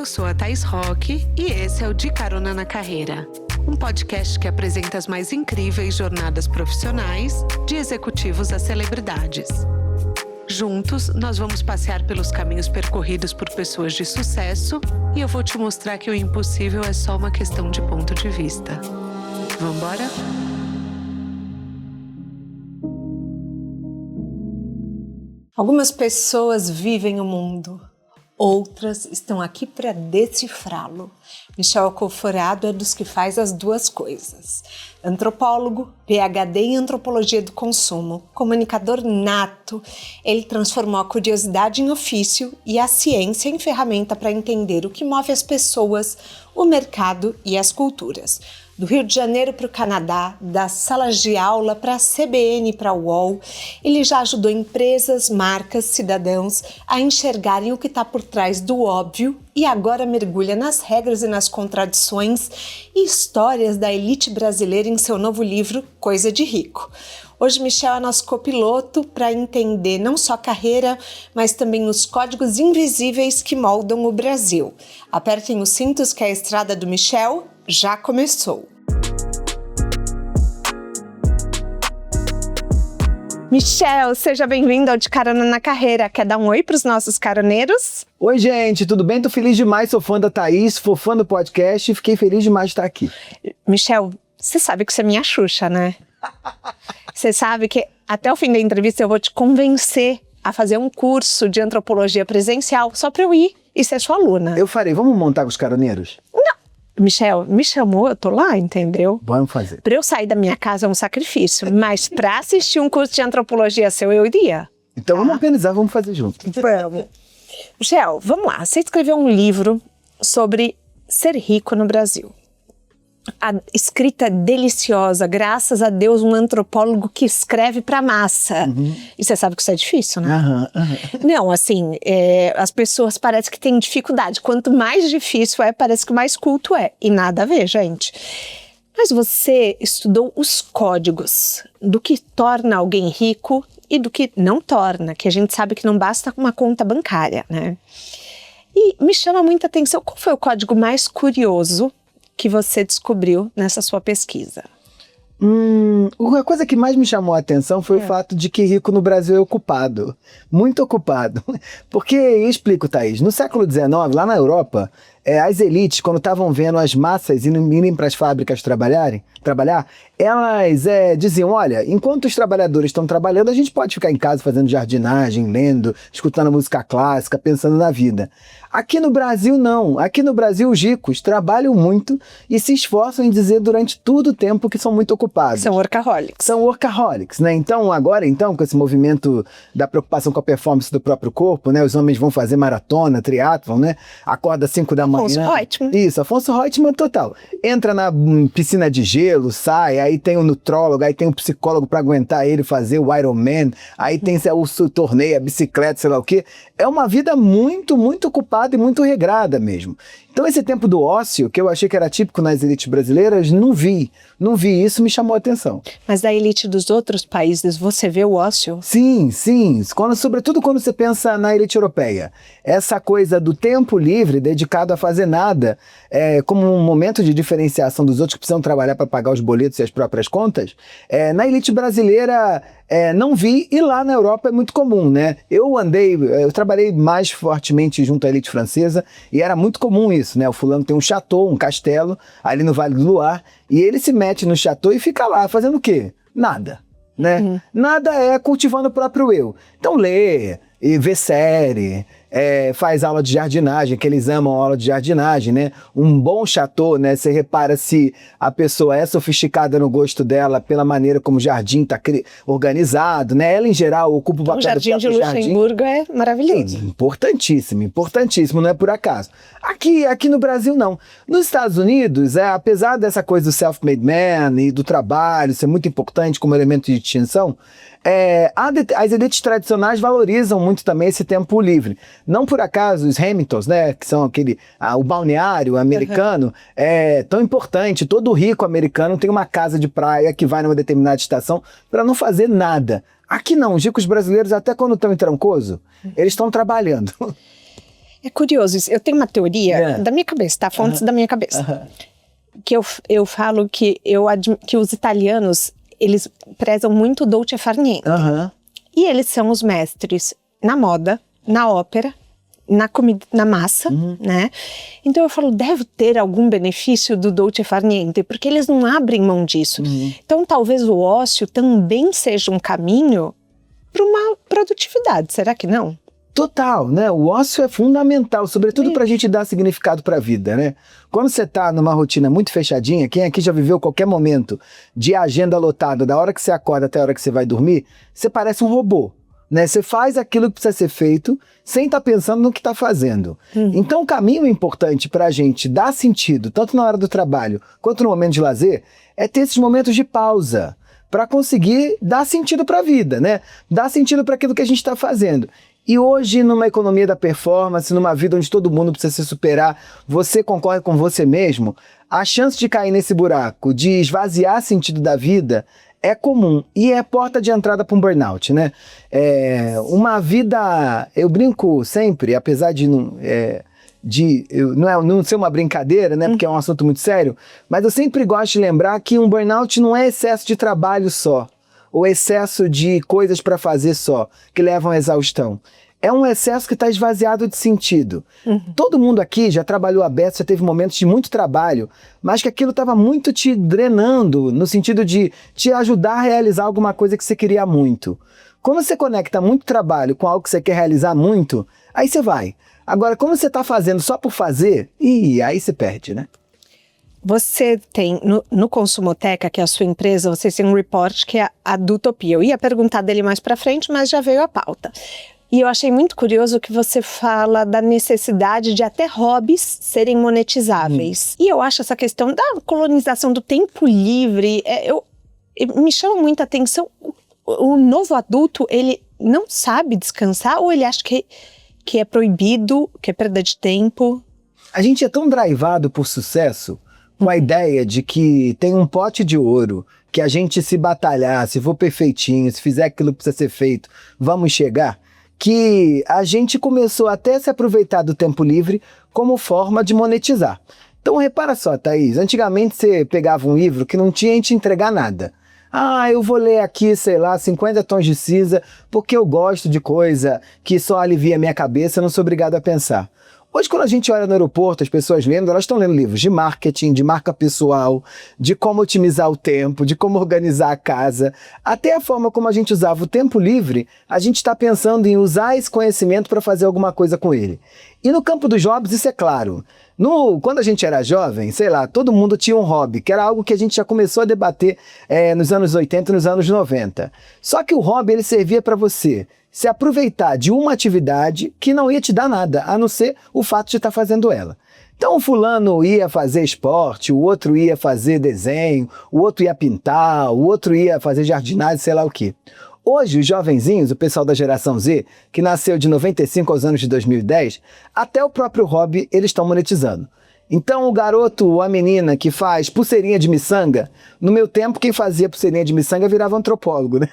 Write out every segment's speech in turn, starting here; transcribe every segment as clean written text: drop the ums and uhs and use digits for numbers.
Eu sou a Thaís Roque e esse é o De Carona na Carreira, um podcast que apresenta as mais incríveis jornadas profissionais de executivos a celebridades. Juntos, nós vamos passear pelos caminhos percorridos por pessoas de sucesso e eu vou te mostrar que o impossível é só uma questão de ponto de vista. Vambora? Algumas pessoas vivem o mundo, outras estão aqui para decifrá-lo. Michel Alcoforado é dos que faz as duas coisas. Antropólogo, PhD em Antropologia do Consumo, comunicador nato, ele transformou a curiosidade em ofício e a ciência em ferramenta para entender o que move as pessoas, o mercado e as culturas. Do Rio de Janeiro para o Canadá, das salas de aula para a CBN e para a UOL, ele já ajudou empresas, marcas, cidadãos a enxergarem o que está por trás do óbvio e agora mergulha nas regras e nas contradições e histórias da elite brasileira em seu novo livro Coisa de Rico. Hoje Michel é nosso copiloto para entender não só a carreira, mas também os códigos invisíveis que moldam o Brasil. Apertem os cintos que a estrada do Michel já começou. Michel, seja bem-vindo ao De Carona na Carreira. Quer dar um oi para os nossos caroneiros? Oi, gente, tudo bem? Tô feliz demais, sou fã da Thaís, sou fã do podcast e fiquei feliz demais de estar aqui. Michel, você sabe que você é minha Xuxa, né? Você sabe que até o fim da entrevista eu vou te convencer a fazer um curso de antropologia presencial só para eu ir e ser sua aluna. Eu farei, vamos montar com os caroneiros? Não. Michel, me chamou, eu tô lá, entendeu? Vamos fazer. Pra eu sair da minha casa é um sacrifício, mas pra assistir um curso de antropologia seu, eu iria. Então vamos organizar, vamos fazer junto. Vamos. Michel, vamos lá. Você escreveu um livro sobre ser rico no Brasil. A escrita deliciosa, graças a Deus, um antropólogo que escreve pra massa. Uhum. E você sabe que isso é difícil, né? Não, assim, as pessoas parecem que têm dificuldade. Quanto mais difícil parece que mais culto é. E nada a ver, gente. Mas você estudou os códigos do que torna alguém rico e do que não torna, que a gente sabe que não basta uma conta bancária, né? E me chama muita atenção, qual foi o código mais curioso que você descobriu nessa sua pesquisa? A coisa que mais me chamou a atenção foi o fato de que rico no Brasil é ocupado, muito ocupado. Porque, eu explico, Thaís, no século XIX, lá na Europa, as elites, quando estavam vendo as massas irem para as fábricas trabalhar, elas diziam, olha, enquanto os trabalhadores estão trabalhando, a gente pode ficar em casa fazendo jardinagem, lendo, escutando música clássica, pensando na vida. Aqui no Brasil, não. Aqui no Brasil, os ricos trabalham muito e se esforçam em dizer durante todo o tempo que são muito ocupados. São workaholics. São workaholics, né? Então, agora, com esse movimento da preocupação com a performance do próprio corpo, né? Os homens vão fazer maratona, triatlon, né? Acorda às 5 da manhã. Afonso Reutemann. Isso, Afonso Reutemann total. Entra na piscina de gelo, sai, aí tem o nutrólogo, aí tem o psicólogo para aguentar ele fazer o Ironman, aí tem o torneio, a bicicleta, sei lá o quê. É uma vida muito, muito ocupada e muito regrada mesmo. Então esse tempo do ócio, que eu achei que era típico nas elites brasileiras, não vi isso, me chamou a atenção. Mas da elite dos outros países, você vê o ócio? Sim, sobretudo quando você pensa na elite europeia. Essa coisa do tempo livre, dedicado a fazer nada, como um momento de diferenciação dos outros que precisam trabalhar para pagar os boletos e as próprias contas, na elite brasileira não vi, e lá na Europa é muito comum, né? Eu trabalhei mais fortemente junto à elite francesa e era muito comum isso, né? O fulano tem um chateau, um castelo, ali no Vale do Loire, e ele se mete no chateau e fica lá fazendo o quê? Nada, né? Nada é cultivando o próprio eu. Então lê e vê série, faz aula de jardinagem, que eles amam aula de jardinagem, né? Um bom chateau, né? Você repara se a pessoa é sofisticada no gosto dela pela maneira como o jardim está organizado, né? Ela, em geral, ocupa o papel do jardim de Luxemburgo é maravilhoso. Importantíssimo, não é por acaso. Aqui no Brasil, não. Nos Estados Unidos, apesar dessa coisa do self-made man e do trabalho ser muito importante como elemento de distinção, as elites tradicionais valorizam muito também esse tempo livre. Não por acaso os Hamiltons, né, que são o balneário americano, é tão importante. Todo rico americano tem uma casa de praia que vai numa determinada estação para não fazer nada. Aqui não, os ricos brasileiros, até quando estão em Trancoso, eles estão trabalhando. É curioso isso. Eu tenho uma teoria da minha cabeça, tá? Fontes da minha cabeça. Que eu falo que os italianos, eles prezam muito o dolce far niente. E eles são os mestres na moda, na ópera, na comida, na massa, né? Então eu falo, deve ter algum benefício do dolce far niente, porque eles não abrem mão disso. Então talvez o ócio também seja um caminho para uma produtividade, será que não? Total, né? O ócio é fundamental, sobretudo pra gente dar significado pra vida, né? Quando você tá numa rotina muito fechadinha, quem aqui já viveu qualquer momento de agenda lotada, da hora que você acorda até a hora que você vai dormir, você parece um robô, né? Você faz aquilo que precisa ser feito sem estar pensando no que está fazendo. Então o caminho importante pra gente dar sentido, tanto na hora do trabalho quanto no momento de lazer, é ter esses momentos de pausa, para conseguir dar sentido para a vida, né? Dar sentido para aquilo que a gente está fazendo. E hoje, numa economia da performance, numa vida onde todo mundo precisa se superar, você concorre com você mesmo, a chance de cair nesse buraco, de esvaziar sentido da vida, é comum. E é porta de entrada para um burnout, né? Uma vida, eu brinco sempre, apesar de não ser uma brincadeira, né? Porque é um assunto muito sério, mas eu sempre gosto de lembrar que um burnout não é excesso de trabalho só, ou excesso de coisas para fazer só, que levam à exaustão. É um excesso que está esvaziado de sentido. Todo mundo aqui já trabalhou aberto, já teve momentos de muito trabalho, mas que aquilo estava muito te drenando, no sentido de te ajudar a realizar alguma coisa que você queria muito. Quando você conecta muito trabalho com algo que você quer realizar muito, aí você vai. Agora, como você está fazendo só por fazer, aí você perde, né? Você tem, no Consumoteca, que é a sua empresa, você tem um report que é a do Utopia. Eu ia perguntar dele mais pra frente, mas já veio a pauta. E eu achei muito curioso que você fala da necessidade de até hobbies serem monetizáveis. E eu acho essa questão da colonização do tempo livre, me chama muita atenção. O novo adulto, ele não sabe descansar ou ele acha que é proibido, que é perda de tempo? A gente é tão drivado por sucesso, com a ideia de que tem um pote de ouro, que a gente se batalhar, se for perfeitinho, se fizer aquilo que precisa ser feito, vamos chegar, que a gente começou até a se aproveitar do tempo livre como forma de monetizar. Então repara só, Thaís, antigamente você pegava um livro que não tinha em te entregar nada. Eu vou ler aqui, sei lá, 50 tons de cinza, porque eu gosto de coisa que só alivia a minha cabeça, eu não sou obrigado a pensar. Hoje, quando a gente olha no aeroporto, as pessoas lendo, elas estão lendo livros de marketing, de marca pessoal, de como otimizar o tempo, de como organizar a casa. Até a forma como a gente usava o tempo livre, a gente está pensando em usar esse conhecimento para fazer alguma coisa com ele. E no campo dos hobbies, isso é claro. Quando a gente era jovem, sei lá, todo mundo tinha um hobby, que era algo que a gente já começou a debater nos anos 80 e nos anos 90. Só que o hobby, ele servia para você se aproveitar de uma atividade que não ia te dar nada, a não ser o fato de estar fazendo ela. Então o fulano ia fazer esporte, o outro ia fazer desenho, o outro ia pintar, o outro ia fazer jardinagem, sei lá o quê. Hoje, os jovenzinhos, o pessoal da geração Z, que nasceu de 95 aos anos de 2010, até o próprio hobby eles estão monetizando. Então o garoto ou a menina que faz pulseirinha de miçanga, no meu tempo quem fazia pulseirinha de miçanga virava antropólogo, né?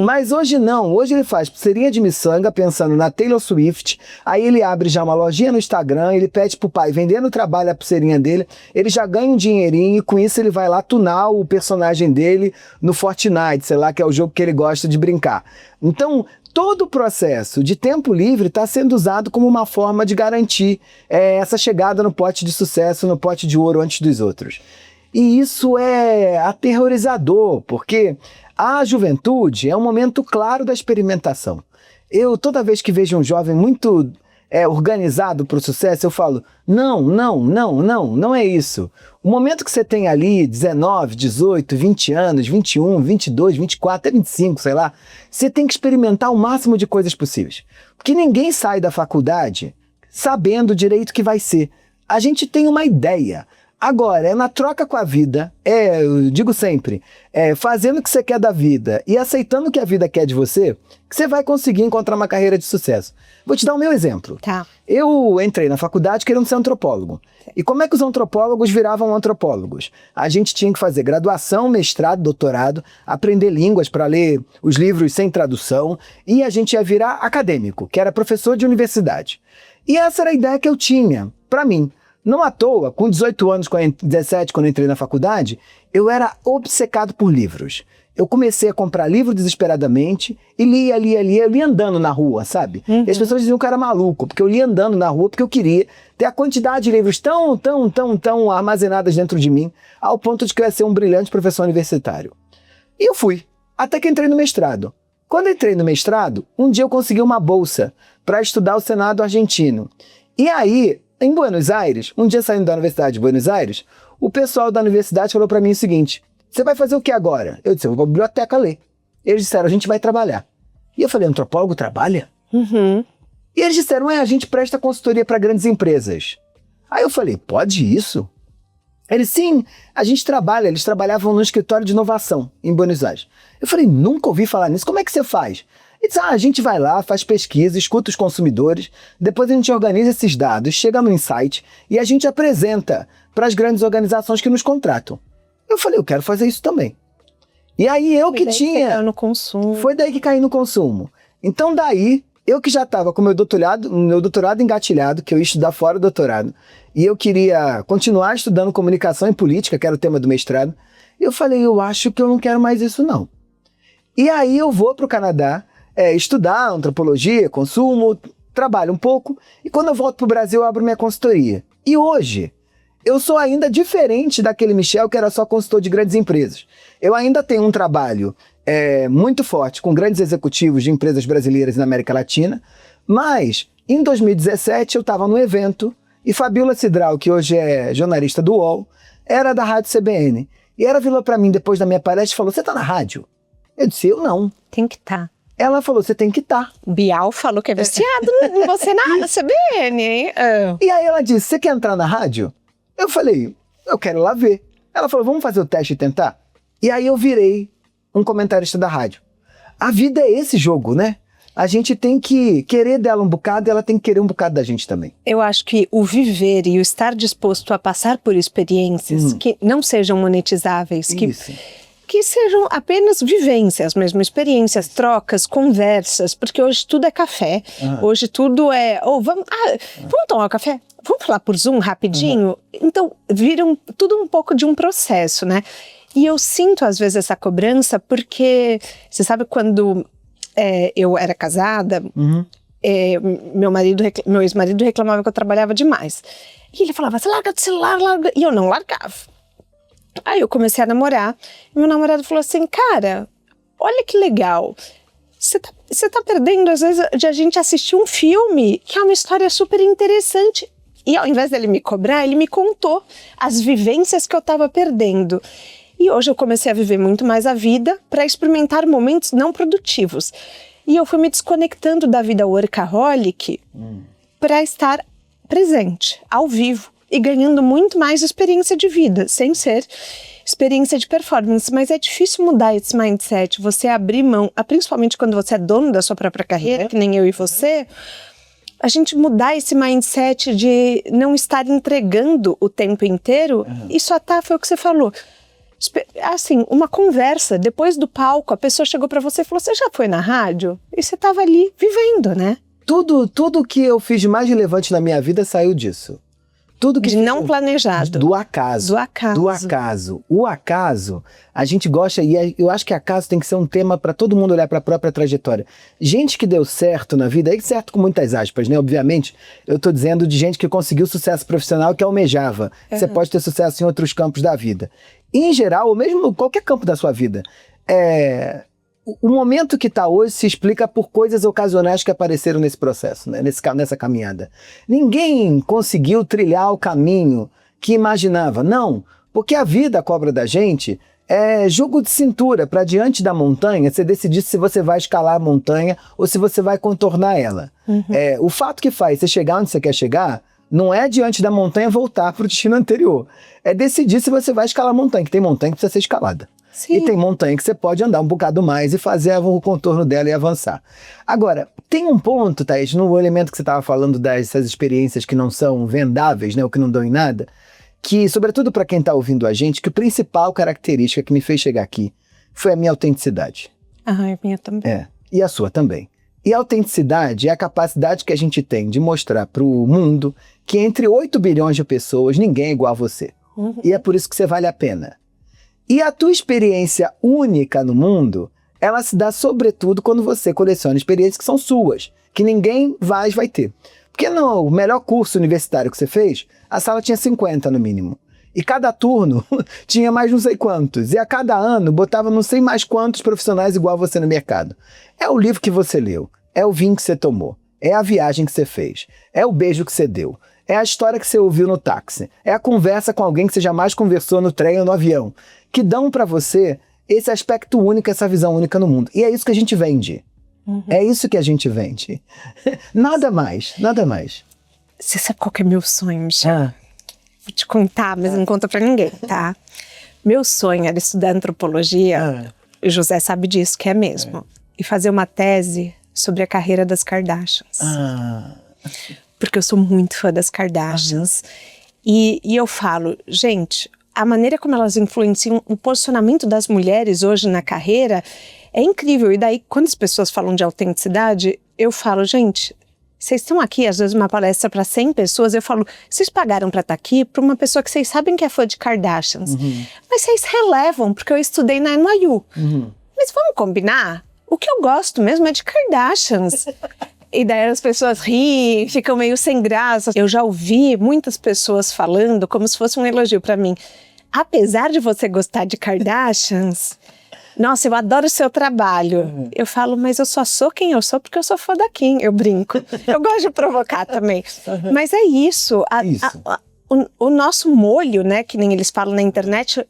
Mas hoje não, hoje ele faz pulseirinha de miçanga pensando na Taylor Swift, aí ele abre já uma lojinha no Instagram, ele pede pro pai vender no trabalho a pulseirinha dele, ele já ganha um dinheirinho e com isso ele vai lá tunar o personagem dele no Fortnite, sei lá, que é o jogo que ele gosta de brincar. Então, todo o processo de tempo livre está sendo usado como uma forma de garantir essa chegada no pote de sucesso, no pote de ouro antes dos outros. E isso é aterrorizador, porque a juventude é um momento claro da experimentação. Toda vez que vejo um jovem muito organizado para o sucesso, eu falo, não é isso. O momento que você tem ali 19, 18, 20 anos, 21, 22, 24, até 25, sei lá, você tem que experimentar o máximo de coisas possíveis. Porque ninguém sai da faculdade sabendo direito o que vai ser. A gente tem uma ideia. Agora, é na troca com a vida, eu digo sempre, fazendo o que você quer da vida e aceitando o que a vida quer de você, que você vai conseguir encontrar uma carreira de sucesso. Vou te dar o meu exemplo. Tá. Eu entrei na faculdade querendo ser antropólogo. E como é que os antropólogos viravam antropólogos? A gente tinha que fazer graduação, mestrado, doutorado, aprender línguas para ler os livros sem tradução, e a gente ia virar acadêmico, que era professor de universidade. E essa era a ideia que eu tinha, para mim. Não à toa, com 18 anos, 17, quando eu entrei na faculdade, eu era obcecado por livros. Eu comecei a comprar livro desesperadamente e lia, eu lia andando na rua, sabe? E as pessoas diziam que eu era maluco, porque eu lia andando na rua, porque eu queria ter a quantidade de livros tão armazenadas dentro de mim, ao ponto de que eu ia ser um brilhante professor universitário. E eu fui, até que entrei no mestrado. Quando entrei no mestrado, um dia eu consegui uma bolsa para estudar o Senado argentino. E aí, em Buenos Aires, um dia saindo da Universidade de Buenos Aires, o pessoal da universidade falou para mim o seguinte: você vai fazer o que agora? Eu disse: eu vou pra biblioteca ler. Eles disseram: a gente vai trabalhar. E eu falei: antropólogo trabalha? E eles disseram: a gente presta consultoria para grandes empresas. Aí eu falei: pode isso? Eles: sim, a gente trabalha. Eles trabalhavam no escritório de inovação em Buenos Aires. Eu falei: nunca ouvi falar nisso, como é que você faz? Ele disse: a gente vai lá, faz pesquisa, escuta os consumidores, depois a gente organiza esses dados, chega no insight e a gente apresenta para as grandes organizações que nos contratam. Eu falei: eu quero fazer isso também. E aí eu que tinha... Caiu no consumo. Foi daí que caí no consumo. Então daí, eu que já estava com meu doutorado engatilhado, que eu ia estudar fora do doutorado, e eu queria continuar estudando comunicação e política, que era o tema do mestrado, eu falei: eu acho que eu não quero mais isso não. E aí eu vou para o Canadá estudar antropologia, consumo, trabalho um pouco, e quando eu volto para o Brasil eu abro minha consultoria. E hoje... eu sou ainda diferente daquele Michel que era só consultor de grandes empresas. Eu ainda tenho um trabalho muito forte com grandes executivos de empresas brasileiras na América Latina, mas em 2017 eu estava no evento e Fabiola Cidral, que hoje é jornalista do UOL, era da Rádio CBN. E ela virou para mim depois da minha palestra e falou: você tá na rádio? Eu disse: eu não. Tem que estar. Ela falou: você tem que estar. Bial falou que é viciado em você na CBN, hein? E aí ela disse: você quer entrar na rádio? Eu falei: eu quero lá ver. Ela falou: vamos fazer o teste e tentar? E aí eu virei um comentarista da rádio. A vida é esse jogo, né? A gente tem que querer dela um bocado e ela tem que querer um bocado da gente também. Eu acho que o viver e o estar disposto a passar por experiências que não sejam monetizáveis, que sejam apenas vivências mesmo, experiências, trocas, conversas, porque hoje tudo é café, hoje tudo é... vamos tomar um café? Vamos falar por Zoom rapidinho? Então, viram tudo um pouco de um processo, né? E eu sinto, às vezes, essa cobrança porque, você sabe, quando eu era casada, meu ex-marido reclamava que eu trabalhava demais. E ele falava: você larga do celular, larga... E eu não largava. Aí eu comecei a namorar, e meu namorado falou assim: cara, olha que legal. Você tá perdendo, às vezes, de a gente assistir um filme que é uma história super interessante. E ao invés dele me cobrar, ele me contou as vivências que eu estava perdendo. E hoje eu comecei a viver muito mais a vida para experimentar momentos não produtivos. E eu fui me desconectando da vida workaholic para estar presente, ao vivo, e ganhando muito mais experiência de vida, sem ser experiência de performance. Mas é difícil mudar esse mindset, você abrir mão, principalmente quando você é dono da sua própria carreira, que nem eu e você... a gente mudar esse mindset de não estar entregando o tempo inteiro, isso até foi o que você falou. Assim, uma conversa, depois do palco, a pessoa chegou pra você e falou: você já foi na rádio? E você tava ali vivendo, né? Tudo que eu fiz de mais relevante na minha vida saiu disso. Tudo que de não planejado. Do acaso. Do acaso. Do acaso. O acaso, a gente gosta, e eu acho que acaso tem que ser um tema para todo mundo olhar para a própria trajetória. Gente que deu certo na vida, e certo com muitas aspas, né? Obviamente, eu tô dizendo de gente que conseguiu sucesso profissional que almejava. Você pode ter sucesso em outros campos da vida. E, em geral, ou mesmo qualquer campo da sua vida, o momento que está hoje se explica por coisas ocasionais que apareceram nesse processo, né? Nessa caminhada. Ninguém conseguiu trilhar o caminho que imaginava. Não, porque a vida cobra da gente jogo de cintura para diante da montanha você decidir se você vai escalar a montanha ou se você vai contornar ela. O fato que faz você chegar onde você quer chegar não é diante da montanha voltar para o destino anterior. É decidir se você vai escalar a montanha, que tem montanha que precisa ser escalada. Sim. E tem montanha que você pode andar um bocado mais e fazer o contorno dela e avançar. Agora, tem um ponto, Thaís, no elemento que você estava falando dessas experiências que não são vendáveis, né, ou que não dão em nada, que, sobretudo para quem está ouvindo a gente, que a principal característica que me fez chegar aqui foi a minha autenticidade. A minha também. E a sua também. E a autenticidade é a capacidade que a gente tem de mostrar para o mundo que entre 8 bilhões de pessoas, ninguém é igual a você. E é por isso que você vale a pena. E a tua experiência única no mundo, ela se dá sobretudo quando você coleciona experiências que são suas, que ninguém vai ter. Porque no melhor curso universitário que você fez, a sala tinha 50 no mínimo. E cada turno tinha mais não sei quantos. E a cada ano botava não sei mais quantos profissionais igual a você no mercado. É o livro que você leu, é o vinho que você tomou, é a viagem que você fez, é o beijo que você deu, é a história que você ouviu no táxi, é a conversa com alguém que você jamais conversou no trem ou no avião, que dão pra você esse aspecto único, essa visão única no mundo. E é isso que a gente vende. É isso que a gente vende. Nada mais, nada mais. Você sabe qual que é meu sonho, Michel? Vou te contar, mas não conta pra ninguém, tá? Meu sonho era estudar antropologia, o José sabe disso, que é mesmo, e fazer uma tese sobre a carreira das Kardashians. Porque eu sou muito fã das Kardashians. E eu falo, gente, a maneira como elas influenciam o posicionamento das mulheres hoje na carreira é incrível. E daí, quando as pessoas falam de autenticidade, eu falo, gente, vocês estão aqui, às vezes, uma palestra para 100 pessoas, eu falo, vocês pagaram para estar aqui para uma pessoa que vocês sabem que é fã de Kardashians. Mas vocês relevam, porque eu estudei na NYU. Mas vamos combinar? O que eu gosto mesmo é de Kardashians. E daí as pessoas riem, ficam meio sem graça. Eu já ouvi muitas pessoas falando como se fosse um elogio para mim. Apesar de você gostar de Kardashians, nossa, eu adoro o seu trabalho. Eu falo, mas eu só sou quem eu sou porque eu sou fã da Kim, eu brinco. Eu gosto de provocar também. Mas é isso. O nosso molho, né, que nem eles falam na internet,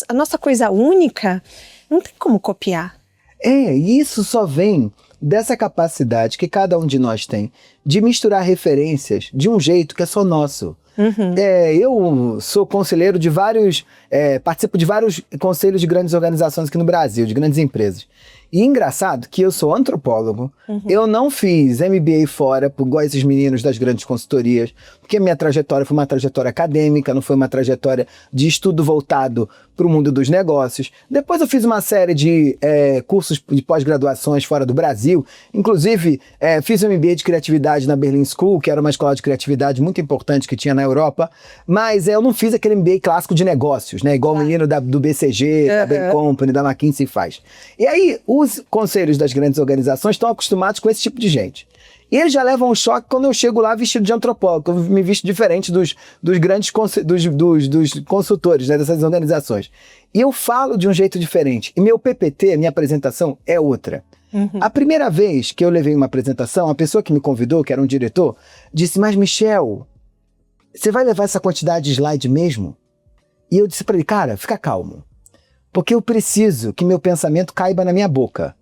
a nossa coisa única, não tem como copiar. E isso só vem dessa capacidade que cada um de nós tem de misturar referências de um jeito que é só nosso. Eu sou conselheiro de participo de vários conselhos de grandes organizações aqui no Brasil, de grandes empresas. E engraçado que eu sou antropólogo, eu não fiz MBA fora, igual esses meninos das grandes consultorias, porque a minha trajetória foi uma trajetória acadêmica, não foi uma trajetória de estudo voltado para o mundo dos negócios. Depois eu fiz uma série de cursos de pós-graduações fora do Brasil, inclusive fiz um MBA de criatividade na Berlin School, que era uma escola de criatividade muito importante que tinha na Europa, mas eu não fiz aquele MBA clássico de negócios, né? Igual o menino do BCG, da Bain Company, da McKinsey faz. E aí, os conselhos das grandes organizações estão acostumados com esse tipo de gente. E eles já levam um choque quando eu chego lá vestido de antropólogo, eu me visto diferente dos grandes dos consultores, né, dessas organizações. E eu falo de um jeito diferente. E meu PPT, minha apresentação, é outra. A primeira vez que eu levei uma apresentação, a pessoa que me convidou, que era um diretor, disse, mas Michel, você vai levar essa quantidade de slide mesmo? E eu disse para ele, cara, fica calmo. Porque eu preciso que meu pensamento caiba na minha boca.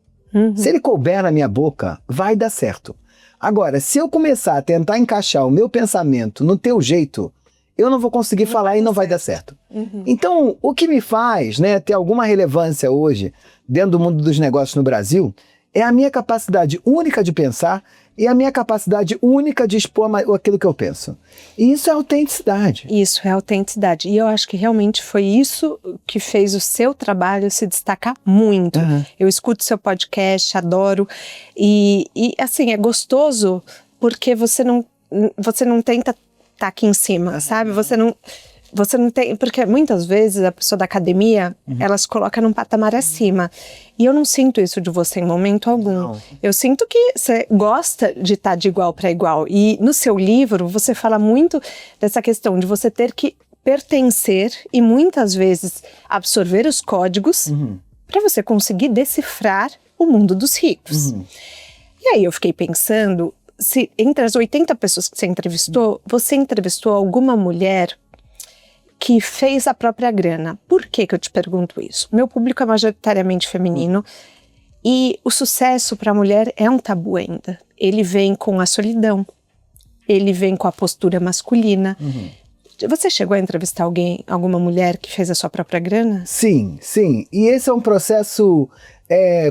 Se ele couber na minha boca, vai dar certo. Agora, se eu começar a tentar encaixar o meu pensamento no teu jeito, eu não vou conseguir falar e não vai dar certo. Então, o que me faz, né, ter alguma relevância hoje dentro do mundo dos negócios no Brasil é a minha capacidade única de pensar e a minha capacidade única de expor aquilo que eu penso. E isso é autenticidade. Isso é autenticidade. E eu acho que realmente foi isso que fez o seu trabalho se destacar muito. Eu escuto seu podcast, adoro. E assim, é gostoso porque você não tenta estar aqui em cima, sabe? Você não tem... Porque muitas vezes a pessoa da academia, ela se coloca num patamar acima. E eu não sinto isso de você em momento algum. Não. Eu sinto que você gosta de estar de igual para igual. E no seu livro, você fala muito dessa questão de você ter que pertencer e muitas vezes absorver os códigos para você conseguir decifrar o mundo dos ricos. E aí eu fiquei pensando, se entre as 80 pessoas que você entrevistou alguma mulher que fez a própria grana. Por que eu te pergunto isso? Meu público é majoritariamente feminino e o sucesso para a mulher é um tabu ainda. Ele vem com a solidão, ele vem com a postura masculina. Você chegou a entrevistar alguma mulher que fez a sua própria grana? Sim, sim. E esse é um processo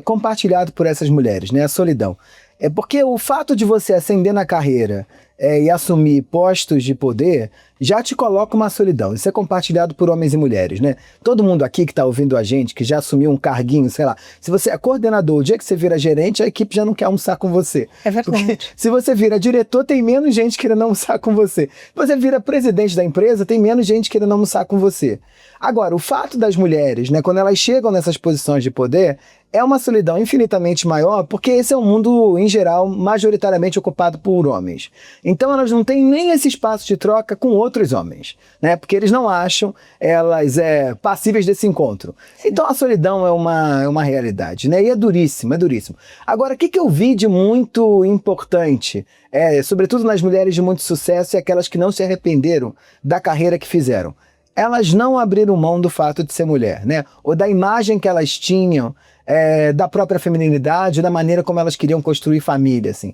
compartilhado por essas mulheres, né? A solidão. É porque o fato de você ascender na carreira e assumir postos de poder, já te coloca uma solidão. Isso é compartilhado por homens e mulheres, né? Todo mundo aqui que está ouvindo a gente, que já assumiu um carguinho, sei lá, se você é coordenador, o dia que você vira gerente, a equipe já não quer almoçar com você. É verdade. Porque se você vira diretor, tem menos gente querendo almoçar com você. Se você vira presidente da empresa, tem menos gente querendo almoçar com você. Agora, o fato das mulheres, né, quando elas chegam nessas posições de poder, é uma solidão infinitamente maior, porque esse é um mundo, em geral, majoritariamente ocupado por homens. Então elas não têm nem esse espaço de troca com outros homens, né? Porque eles não acham elas passíveis desse encontro. Então a solidão é uma realidade, né? E é duríssimo, é duríssimo. Agora, o que eu vi de muito importante, sobretudo nas mulheres de muito sucesso, é aquelas que não se arrependeram da carreira que fizeram. Elas não abriram mão do fato de ser mulher, né? Ou da imagem que elas tinham, da própria feminilidade, da maneira como elas queriam construir família, assim.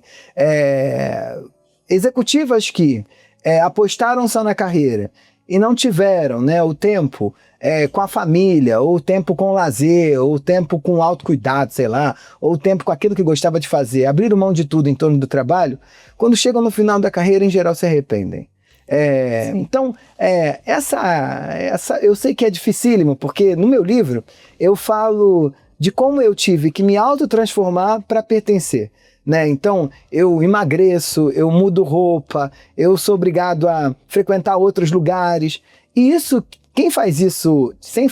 Executivas que apostaram só na carreira e não tiveram, né, o tempo com a família, ou o tempo com o lazer, ou o tempo com o autocuidado, sei lá, ou o tempo com aquilo que gostava de fazer, abriram mão de tudo em torno do trabalho, quando chegam no final da carreira, em geral, se arrependem. Então, eu sei que é dificílimo, porque no meu livro eu falo de como eu tive que me autotransformar para pertencer, né? Então, eu emagreço, eu mudo roupa, eu sou obrigado a frequentar outros lugares, e isso, quem faz isso sem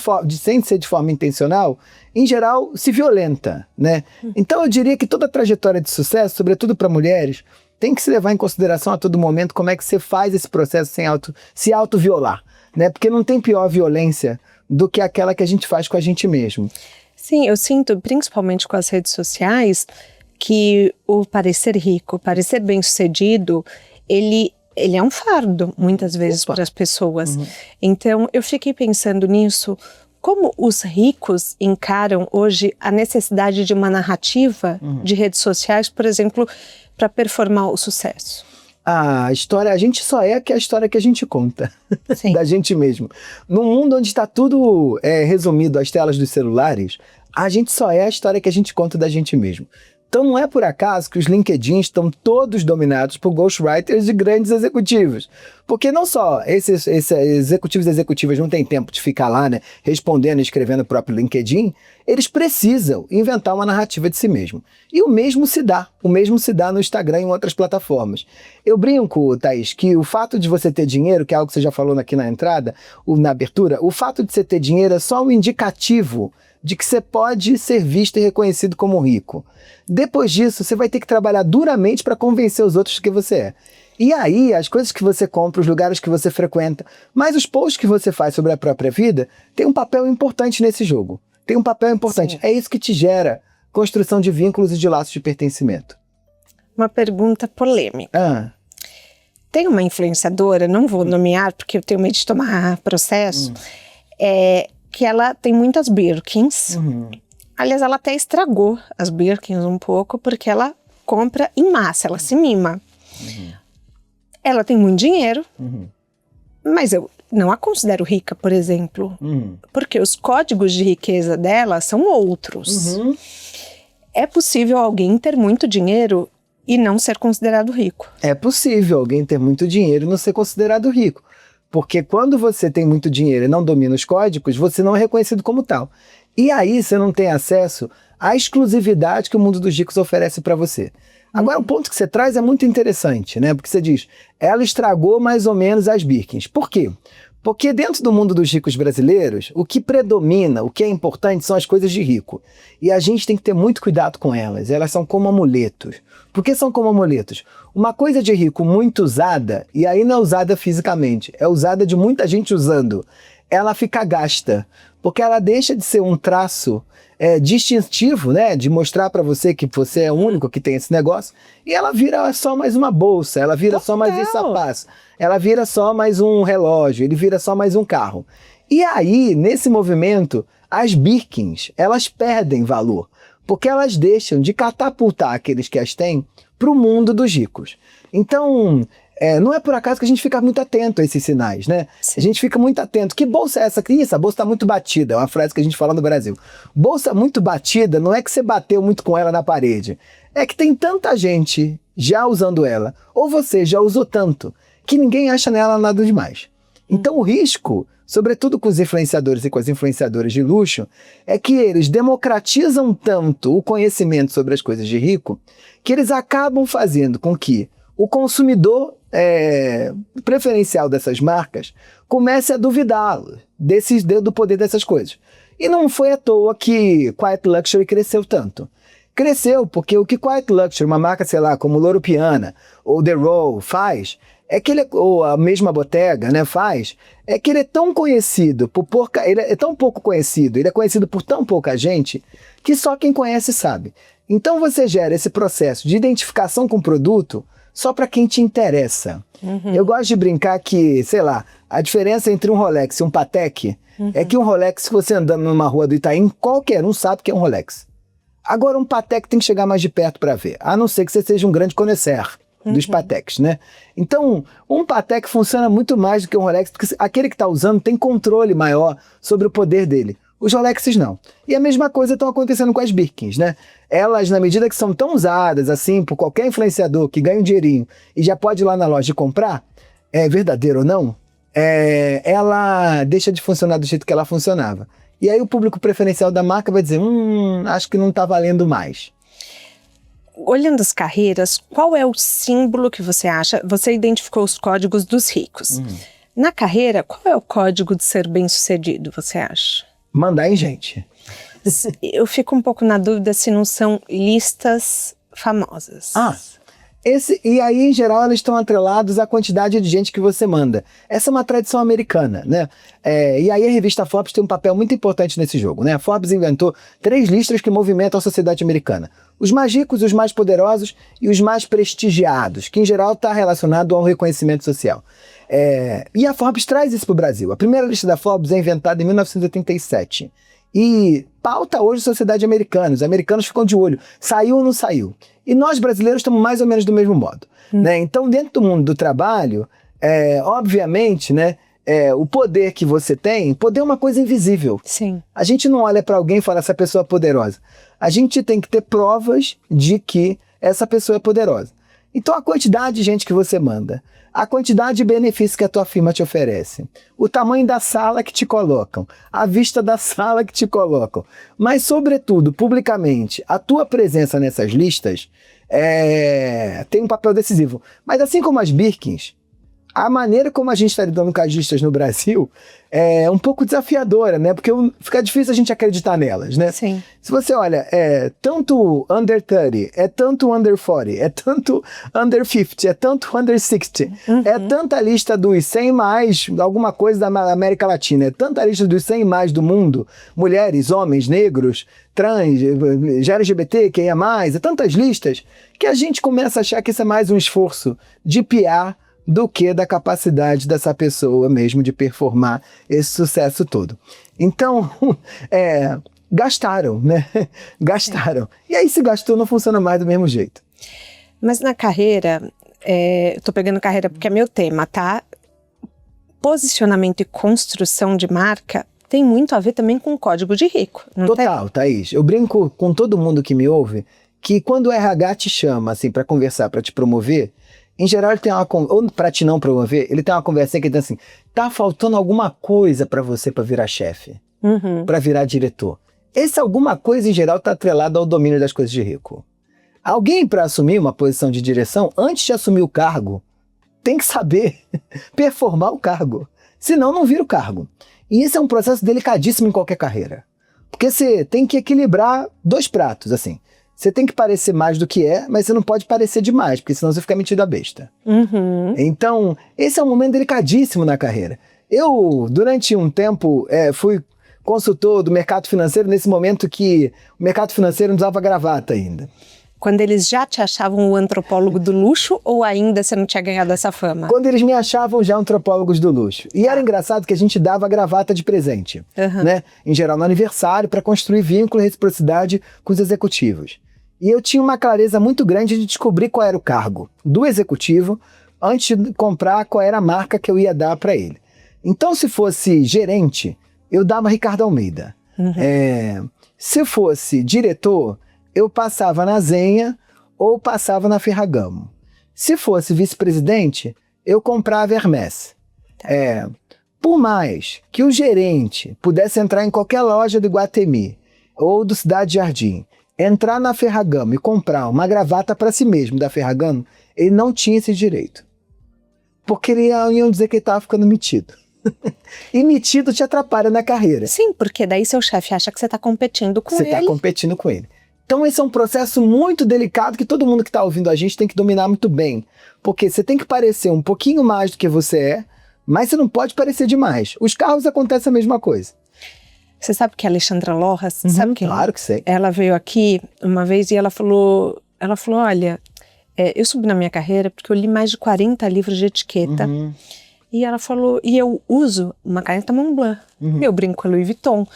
ser de forma intencional, em geral, se violenta, né? Então, eu diria que toda trajetória de sucesso, sobretudo para mulheres, tem que se levar em consideração a todo momento como é que você faz esse processo sem se auto-violar, né? Porque não tem pior violência do que aquela que a gente faz com a gente mesmo. Sim, eu sinto, principalmente com as redes sociais, que o parecer rico, o parecer bem-sucedido, ele é um fardo, muitas vezes, para as pessoas. Então, eu fiquei pensando nisso, como os ricos encaram hoje a necessidade de uma narrativa de redes sociais, por exemplo, para performar o sucesso. A gente só é a história que a gente conta, da gente mesmo. Num mundo onde está tudo resumido às telas dos celulares, a gente só é a história que a gente conta da gente mesmo. Então não é por acaso que os LinkedIns estão todos dominados por ghostwriters de grandes executivos. Porque não só esses executivos e executivas não têm tempo de ficar lá, né, respondendo e escrevendo o próprio LinkedIn, eles precisam inventar uma narrativa de si mesmo. E o mesmo se dá no Instagram e em outras plataformas. Eu brinco, Thaís, que o fato de você ter dinheiro, que é algo que você já falou aqui na entrada, na abertura, o fato de você ter dinheiro é só um indicativo de que você pode ser visto e reconhecido como rico. Depois disso, você vai ter que trabalhar duramente para convencer os outros de que você é. E aí, as coisas que você compra, os lugares que você frequenta, mas os posts que você faz sobre a própria vida, tem um papel importante nesse jogo. Tem um papel importante. Sim. É isso que te gera construção de vínculos e de laços de pertencimento. Uma pergunta polêmica. Tem uma influenciadora, não vou nomear porque eu tenho medo de tomar processo, que ela tem muitas Birkins. Aliás, ela até estragou as Birkins um pouco, porque ela compra em massa, ela se mima. Ela tem muito dinheiro, mas eu não a considero rica, por exemplo, porque os códigos de riqueza dela são outros. É possível alguém ter muito dinheiro e não ser considerado rico? É possível alguém ter muito dinheiro e não ser considerado rico. Porque quando você tem muito dinheiro e não domina os códigos, você não é reconhecido como tal. E aí você não tem acesso à exclusividade que o mundo dos ricos oferece para você. Agora, o ponto que você traz é muito interessante, né? Porque você diz, ela estragou mais ou menos as Birkins. Por quê? Porque dentro do mundo dos ricos brasileiros, o que predomina, o que é importante são as coisas de rico. E a gente tem que ter muito cuidado com elas. Elas são como amuletos. Por que são como amuletos? Uma coisa de rico muito usada, e aí não é usada fisicamente, é usada de muita gente usando, ela fica gasta. Porque ela deixa de ser um traço distintivo, né? De mostrar para você que você é o único que tem esse negócio. E ela vira só mais uma bolsa, ela vira só mais um sapato, ela vira só mais um relógio, ele vira só mais um carro. E aí, nesse movimento, as Birkins, elas perdem valor. Porque elas deixam de catapultar aqueles que as têm para o mundo dos ricos. Então, não é por acaso que a gente fica muito atento a esses sinais, né? Sim. A gente fica muito atento. Que bolsa é essa? Isso, a bolsa está muito batida. É uma frase que a gente fala no Brasil. Bolsa muito batida não é que você bateu muito com ela na parede. É que tem tanta gente já usando ela, ou você já usou tanto que ninguém acha nela nada demais. Então o risco, sobretudo com os influenciadores e com as influenciadoras de luxo, é que eles democratizam tanto o conhecimento sobre as coisas de rico que eles acabam fazendo com que o consumidor preferencial dessas marcas comece a duvidar do poder dessas coisas. E não foi à toa que Quiet Luxury cresceu tanto. Cresceu porque o que Quiet Luxury, uma marca, sei lá, como Loro Piana ou The Row faz, ou a mesma Bottega, né, faz, é que ele é tão conhecido ele é tão pouco conhecido, ele é conhecido por tão pouca gente, que só quem conhece sabe. Então você gera esse processo de identificação com o produto só para quem te interessa. Eu gosto de brincar que, sei lá, a diferença entre um Rolex e um Patek é que um Rolex, se você andando numa rua do Itaim, qualquer um sabe que é um Rolex. Agora um Patek tem que chegar mais de perto para ver, a não ser que você seja um grande conhecedor dos Pateks, né? Então, um Patek funciona muito mais do que um Rolex, porque aquele que está usando tem controle maior sobre o poder dele. Os Rolexes não. E a mesma coisa está acontecendo com as Birkins, né? Elas, na medida que são tão usadas, assim, por qualquer influenciador que ganha um dinheirinho e já pode ir lá na loja e comprar, é verdadeiro ou não, ela deixa de funcionar do jeito que ela funcionava. E aí o público preferencial da marca vai dizer, acho que não está valendo mais. Olhando as carreiras, qual é o símbolo que você acha? Você identificou os códigos dos ricos. Na carreira, qual é o código de ser bem-sucedido, você acha? Mandar em gente. Eu fico um pouco na dúvida se não são listas famosas. E aí, em geral, eles estão atrelados à quantidade de gente que você manda. Essa é uma tradição americana, né? E aí a revista Forbes tem um papel muito importante nesse jogo, né? A Forbes inventou 3 listas que movimentam a sociedade americana. Os mais ricos, os mais poderosos e os mais prestigiados, que em geral está relacionado ao reconhecimento social. E a Forbes traz isso para o Brasil. A primeira lista da Forbes é inventada em 1987. E pauta hoje a sociedade americana. Os americanos ficam de olho. Saiu ou não saiu? E nós brasileiros estamos mais ou menos do mesmo modo. Né? Então, dentro do mundo do trabalho, obviamente, né, o poder que você tem, poder é uma coisa invisível. Sim. A gente não olha para alguém e fala, essa pessoa é poderosa. A gente tem que ter provas de que essa pessoa é poderosa. Então, a quantidade de gente que você manda, a quantidade de benefícios que a tua firma te oferece, o tamanho da sala que te colocam, a vista da sala que te colocam, mas, sobretudo, publicamente, a tua presença nessas listas tem um papel decisivo. Mas assim como as Birkins, a maneira como a gente está lidando com as listas no Brasil é um pouco desafiadora, né? Porque fica difícil a gente acreditar nelas, né? Sim. Se você olha, tanto under 30, tanto under 40, tanto under 50, tanto under 60, é tanta lista dos 100 mais, alguma coisa da América Latina, é tanta lista dos 100 mais do mundo, mulheres, homens, negros, trans, LGBT, quem é mais, tantas listas, que a gente começa a achar que isso é mais um esforço de PR do que da capacidade dessa pessoa mesmo de performar esse sucesso todo. Então, gastaram, né? Gastaram. E aí se gastou, não funciona mais do mesmo jeito. Mas na carreira, eu tô pegando carreira porque é meu tema, tá? Posicionamento e construção de marca tem muito a ver também com o código de rico. Não Total, tem? Thaís. Eu brinco com todo mundo que me ouve que quando o RH te chama assim para conversar, para te promover, em geral, ele tem ou para te não promover, ele tem uma conversinha que diz assim, tá faltando alguma coisa para você para virar chefe, para virar diretor. Esse alguma coisa, em geral, está atrelado ao domínio das coisas de rico. Alguém, para assumir uma posição de direção, antes de assumir o cargo, tem que saber performar o cargo. Senão, não vira o cargo. E esse é um processo delicadíssimo em qualquer carreira. Porque você tem que equilibrar 2 pratos, assim. Você tem que parecer mais do que mas você não pode parecer demais, porque senão você fica metido a besta. Então, esse é um momento delicadíssimo na carreira. Eu, durante um tempo, fui consultor do mercado financeiro nesse momento que o mercado financeiro não usava gravata ainda. Quando eles já te achavam o antropólogo do luxo ou ainda você não tinha ganhado essa fama? Quando eles me achavam já antropólogos do luxo. E era engraçado que a gente dava gravata de presente, né? Em geral no aniversário, para construir vínculo e reciprocidade com os executivos. E eu tinha uma clareza muito grande de descobrir qual era o cargo do executivo antes de comprar qual era a marca que eu ia dar para ele. Então, se fosse gerente, eu dava Ricardo Almeida. Se fosse diretor, eu passava na Zenha ou passava na Ferragamo. Se fosse vice-presidente, eu comprava Hermès. Por mais que o gerente pudesse entrar em qualquer loja do Iguatemi ou do Cidade Jardim, entrar na Ferragamo e comprar uma gravata para si mesmo da Ferragamo, ele não tinha esse direito. Porque iam dizer que ele estava ficando metido. E metido te atrapalha na carreira. Sim, porque daí seu chefe acha que você está competindo com ele. Você está competindo com ele. Então esse é um processo muito delicado que todo mundo que está ouvindo a gente tem que dominar muito bem. Porque você tem que parecer um pouquinho mais do que você é, mas você não pode parecer demais. Os carros acontece a mesma coisa. Você sabe que a Alexandra Lorras, sabe quem? Claro que sei. Ela veio aqui uma vez e ela falou, olha, eu subi na minha carreira porque eu li mais de 40 livros de etiqueta. E ela falou, e eu uso uma caneta Montblanc, meu brinco é Louis Vuitton.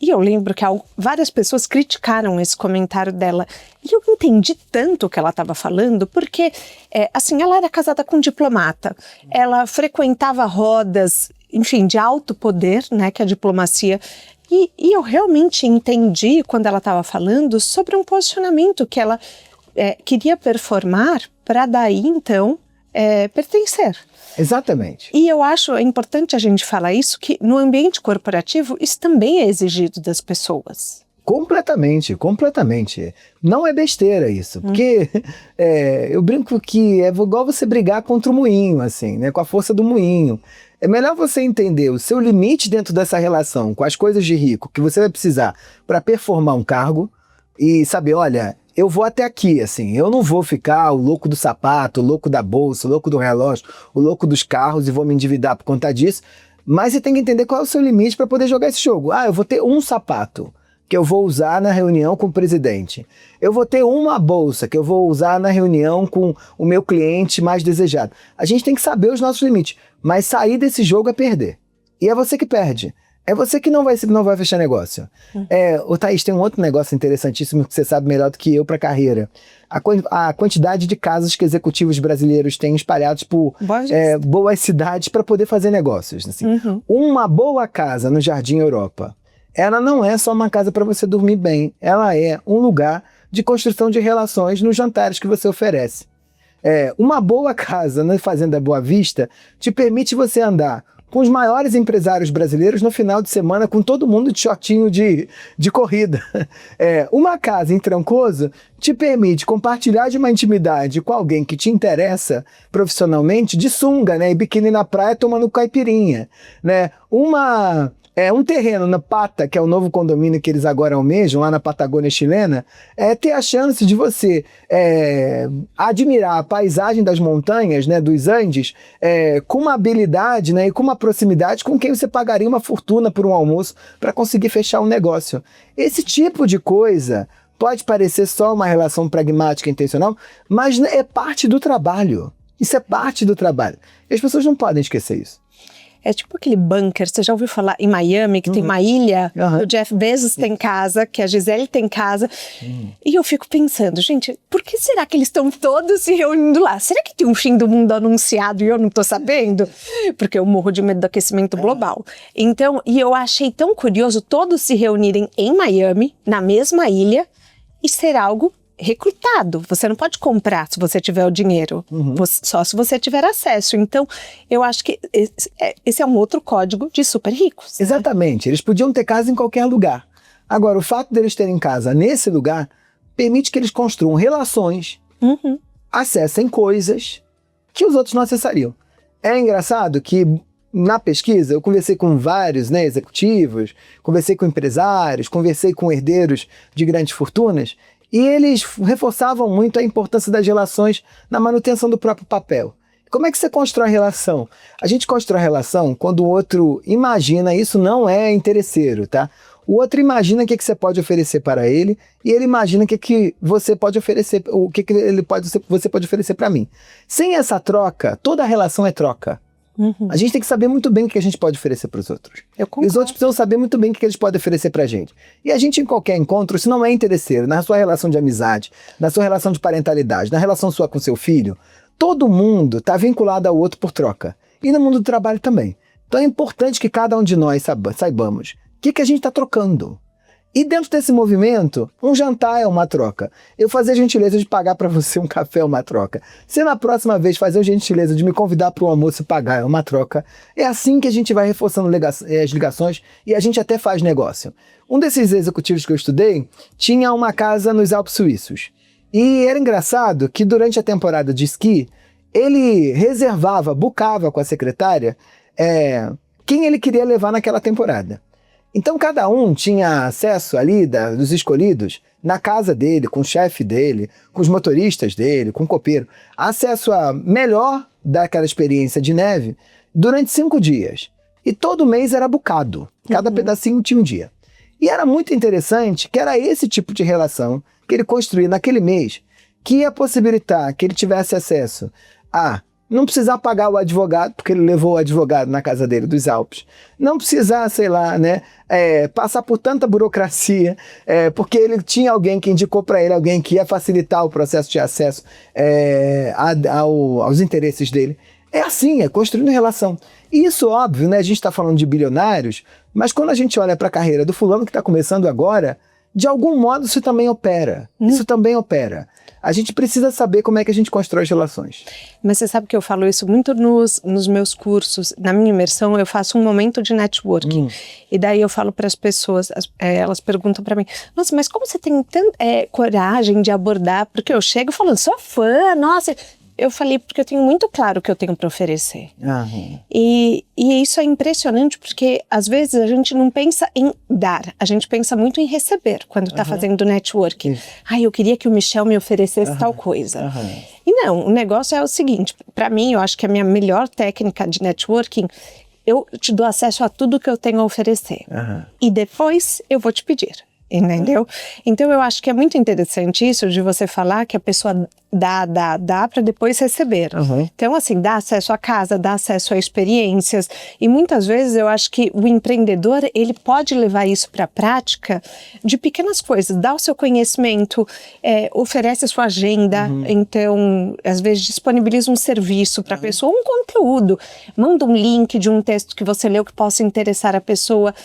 E eu lembro que várias pessoas criticaram esse comentário dela. E eu entendi tanto o que ela estava falando, porque, assim, ela era casada com um diplomata. Ela frequentava rodas, enfim, de alto poder, né, que é a diplomacia. E eu realmente entendi, quando ela estava falando, sobre um posicionamento que ela queria performar para daí, então, pertencer. Exatamente. E eu acho importante a gente falar isso, que no ambiente corporativo isso também é exigido das pessoas. Completamente, completamente. Não é besteira isso, porque eu brinco que é igual você brigar contra o moinho, assim, né, com a força do moinho. É melhor você entender o seu limite dentro dessa relação com as coisas de rico que você vai precisar para performar um cargo e saber, olha, eu vou até aqui, assim, eu não vou ficar o louco do sapato, o louco da bolsa, o louco do relógio, o louco dos carros e vou me endividar por conta disso, mas você tem que entender qual é o seu limite para poder jogar esse jogo. Eu vou ter um sapato que eu vou usar na reunião com o presidente. Eu vou ter uma bolsa que eu vou usar na reunião com o meu cliente mais desejado. A gente tem que saber os nossos limites, mas sair desse jogo é perder. E é você que perde. É você que não vai fechar negócio. Thaís, tem um outro negócio interessantíssimo que você sabe melhor do que eu para carreira. A quantidade de casas que executivos brasileiros têm espalhados por boas cidades para poder fazer negócios. Assim. Uma boa casa no Jardim Europa, ela não é só uma casa para você dormir bem. Ela é um lugar de construção de relações nos jantares que você oferece. Uma boa casa na Fazenda Boa Vista te permite você andar com os maiores empresários brasileiros no final de semana, com todo mundo de shortinho de corrida. Uma casa em Trancoso te permite compartilhar de uma intimidade com alguém que te interessa profissionalmente de sunga, né, e biquíni na praia tomando caipirinha. Né? Um terreno na Pata, que é o novo condomínio que eles agora almejam, lá na Patagônia chilena, ter a chance de você admirar a paisagem das montanhas, né, dos Andes, com uma habilidade, né, e com uma proximidade com quem você pagaria uma fortuna por um almoço para conseguir fechar um negócio. Esse tipo de coisa pode parecer só uma relação pragmática e intencional, mas é parte do trabalho. Isso é parte do trabalho. E as pessoas não podem esquecer isso. É tipo aquele bunker, você já ouviu falar em Miami, que tem uma ilha, o Jeff Bezos tem casa, que a Gisele tem casa, e eu fico pensando, gente, por que será que eles estão todos se reunindo lá? Será que tem um fim do mundo anunciado e eu não tô sabendo? Porque eu morro de medo do aquecimento global. Então, e eu achei tão curioso todos se reunirem em Miami, na mesma ilha, e ser algo recrutado. Você não pode comprar se você tiver o dinheiro, só se você tiver acesso. Então, eu acho que esse é um outro código de super ricos. Exatamente. Eles podiam ter casa em qualquer lugar. Agora, o fato deles terem casa nesse lugar permite que eles construam relações, acessem coisas que os outros não acessariam. É engraçado que na pesquisa eu conversei com vários, né, executivos, conversei com empresários, conversei com herdeiros de grandes fortunas, e eles reforçavam muito a importância das relações na manutenção do próprio papel. Como é que você constrói a relação? A gente constrói a relação quando o outro imagina, isso não é interesseiro, tá? O outro imagina o que você pode oferecer para ele e ele imagina o que você pode oferecer, você pode oferecer para mim. Sem essa troca, toda a relação é troca. A gente tem que saber muito bem o que a gente pode oferecer para os outros. E os outros precisam saber muito bem o que eles podem oferecer para a gente. E a gente, em qualquer encontro, se não é interesseiro, na sua relação de amizade, na sua relação de parentalidade, na relação sua com seu filho, todo mundo está vinculado ao outro por troca. E no mundo do trabalho também. Então é importante que cada um de nós saibamos o que a gente está trocando. E dentro desse movimento, um jantar é uma troca. Eu fazer a gentileza de pagar para você um café é uma troca. Se na próxima vez fazer a gentileza de me convidar para o almoço e pagar é uma troca. É assim que a gente vai reforçando as ligações e a gente até faz negócio. Um desses executivos que eu estudei tinha uma casa nos Alpes Suíços. E era engraçado que durante a temporada de esqui, ele reservava, bucava com a secretária quem ele queria levar naquela temporada. Então cada um tinha acesso ali dos escolhidos na casa dele, com o chefe dele, com os motoristas dele, com o copeiro. Acesso a melhor daquela experiência de neve durante 5 dias. E todo mês era bucado. Cada pedacinho tinha um dia. E era muito interessante que era esse tipo de relação que ele construía naquele mês que ia possibilitar que ele tivesse acesso a não precisar pagar o advogado, porque ele levou o advogado na casa dele, dos Alpes. Não precisar, sei lá, né, passar por tanta burocracia, porque ele tinha alguém que indicou para ele, alguém que ia facilitar o processo de acesso aos interesses dele. É assim, é construindo relação. E isso, óbvio, né, a gente está falando de bilionários, mas quando a gente olha para a carreira do fulano que está começando agora, de algum modo isso também opera. Isso também opera. A gente precisa saber como é que a gente constrói as relações. Mas você sabe que eu falo isso muito nos meus cursos. Na minha imersão, eu faço um momento de networking. E daí eu falo para as pessoas, elas perguntam para mim, nossa, mas como você tem tanta coragem de abordar? Porque eu chego falando, sou fã, nossa... Eu falei, porque eu tenho muito claro o que eu tenho para oferecer. E isso é impressionante, porque às vezes a gente não pensa em dar, a gente pensa muito em receber, quando está fazendo networking. Eu queria que o Michel me oferecesse tal coisa. E não, o negócio é o seguinte, para mim, eu acho que a minha melhor técnica de networking, eu te dou acesso a tudo que eu tenho a oferecer. E depois eu vou te pedir. Entendeu? Então eu acho que é muito interessante isso de você falar que a pessoa dá para depois receber. Então assim, dá acesso à casa, dá acesso a experiências e muitas vezes eu acho que o empreendedor ele pode levar isso para a prática de pequenas coisas, dá o seu conhecimento, oferece a sua agenda, então às vezes disponibiliza um serviço para a pessoa, um conteúdo, manda um link de um texto que você leu que possa interessar a pessoa.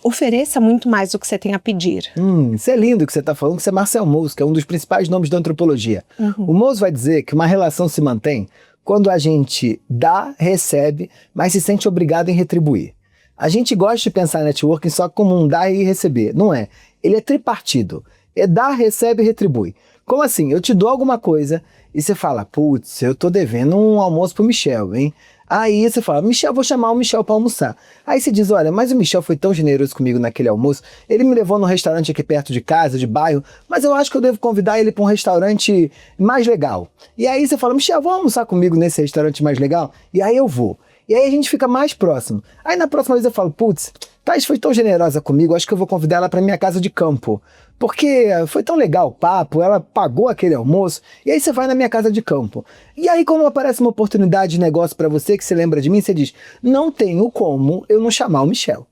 Ofereça muito mais do que você tem a pedir. Isso é lindo que você está falando, que você é Marcel Mauss, que é um dos principais nomes da antropologia. O Mauss vai dizer que uma relação se mantém quando a gente dá, recebe, mas se sente obrigado em retribuir. A gente gosta de pensar networking só como um dar e receber. Não é. Ele é tripartido. É dar, recebe e retribui. Como assim? Eu te dou alguma coisa e você fala, putz, eu tô devendo um almoço pro Michel, hein? Aí você fala, Michel, vou chamar o Michel para almoçar. Aí você diz, olha, mas o Michel foi tão generoso comigo naquele almoço, ele me levou num restaurante aqui perto de casa, de bairro, mas eu acho que eu devo convidar ele para um restaurante mais legal. E aí você fala, Michel, vamos almoçar comigo nesse restaurante mais legal? E aí eu vou. E aí a gente fica mais próximo. Aí na próxima vez eu falo, putz, Thais foi tão generosa comigo, acho que eu vou convidar ela para minha casa de campo. Porque foi tão legal o papo, ela pagou aquele almoço, e aí você vai na minha casa de campo. E aí quando aparece uma oportunidade de negócio para você, que você lembra de mim, você diz, não tenho como eu não chamar o Michel.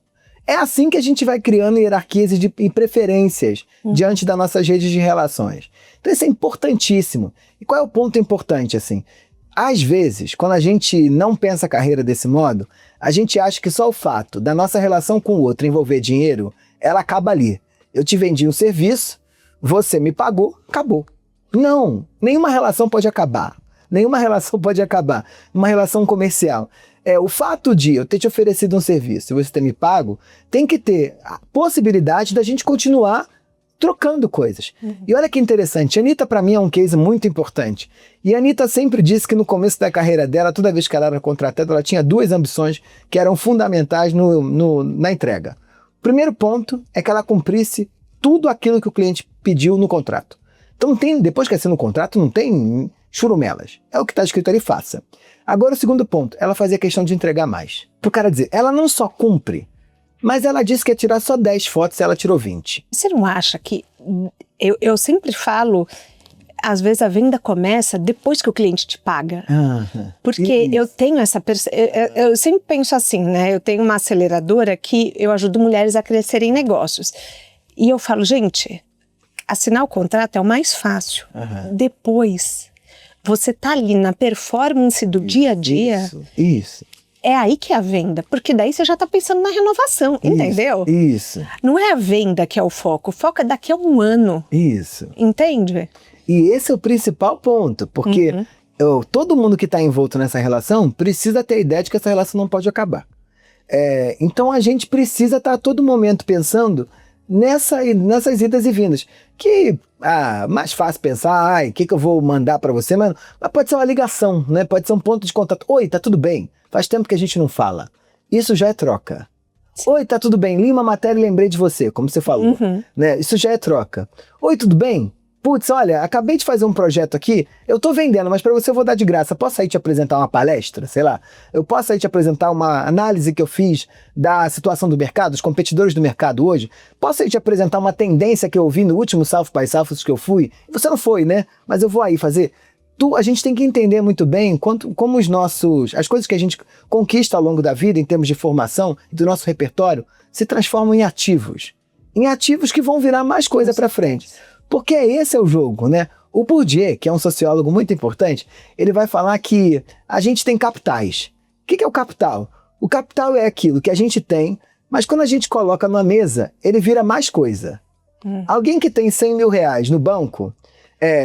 É assim que a gente vai criando hierarquias e preferências diante das nossas redes de relações. Então isso é importantíssimo. E qual é o ponto importante, assim? Às vezes, quando a gente não pensa a carreira desse modo, a gente acha que só o fato da nossa relação com o outro envolver dinheiro, ela acaba ali. Eu te vendi um serviço, você me pagou, acabou. Não, nenhuma relação pode acabar. Nenhuma relação pode acabar. Uma relação comercial. O fato de eu ter te oferecido um serviço e você ter me pago, tem que ter a possibilidade da gente continuar trocando coisas. E olha que interessante, a Anitta para mim é um case muito importante. E a Anitta sempre disse que no começo da carreira dela, toda vez que ela era contratada, ela tinha 2 ambições que eram fundamentais na entrega. O primeiro ponto é que ela cumprisse tudo aquilo que o cliente pediu no contrato. Então depois que assina o contrato, não tem churumelas. É o que está escrito ali, faça. Agora o segundo ponto, ela fazia questão de entregar mais. Pro cara dizer, ela não só cumpre, mas ela disse que ia tirar só 10 fotos e ela tirou 20. Você não acha que... Eu sempre falo, às vezes a venda começa depois que o cliente te paga. Porque eu tenho essa... Eu sempre penso assim, né? Eu tenho uma aceleradora que eu ajudo mulheres a crescerem em negócios. E eu falo, gente, assinar o contrato é o mais fácil. Depois, você tá ali na performance do dia a dia. Isso. É aí que é a venda, porque daí você já está pensando na renovação, entendeu? Isso. Não é a venda que é o foco é daqui a um ano. Isso. Entende? E esse é o principal ponto, porque todo mundo que está envolto nessa relação precisa ter a ideia de que essa relação não pode acabar. Então a gente precisa estar a todo momento pensando nessas idas e vindas. Que mais fácil pensar, o que eu vou mandar para você, mas pode ser uma ligação, né? Pode ser um ponto de contato. Oi, tá tudo bem? Faz tempo que a gente não fala. Isso já é troca. Oi, tá tudo bem? Li uma matéria e lembrei de você, como você falou. Né? Isso já é troca. Oi, tudo bem? Putz, olha, acabei de fazer um projeto aqui, eu tô vendendo, mas para você eu vou dar de graça. Posso aí te apresentar uma palestra, sei lá? Eu posso aí te apresentar uma análise que eu fiz da situação do mercado, dos competidores do mercado hoje? Posso aí te apresentar uma tendência que eu vi no último South by Southwest que eu fui? Você não foi, né? Mas eu vou aí fazer. A gente tem que entender muito bem como as coisas que a gente conquista ao longo da vida, em termos de formação, do nosso repertório, se transformam em ativos. Em ativos que vão virar mais coisa para frente. Porque esse é o jogo, né? O Bourdieu, que é um sociólogo muito importante, ele vai falar que a gente tem capitais. O que é o capital? O capital é aquilo que a gente tem, mas quando a gente coloca numa mesa, ele vira mais coisa. Alguém que tem 100 mil reais no banco,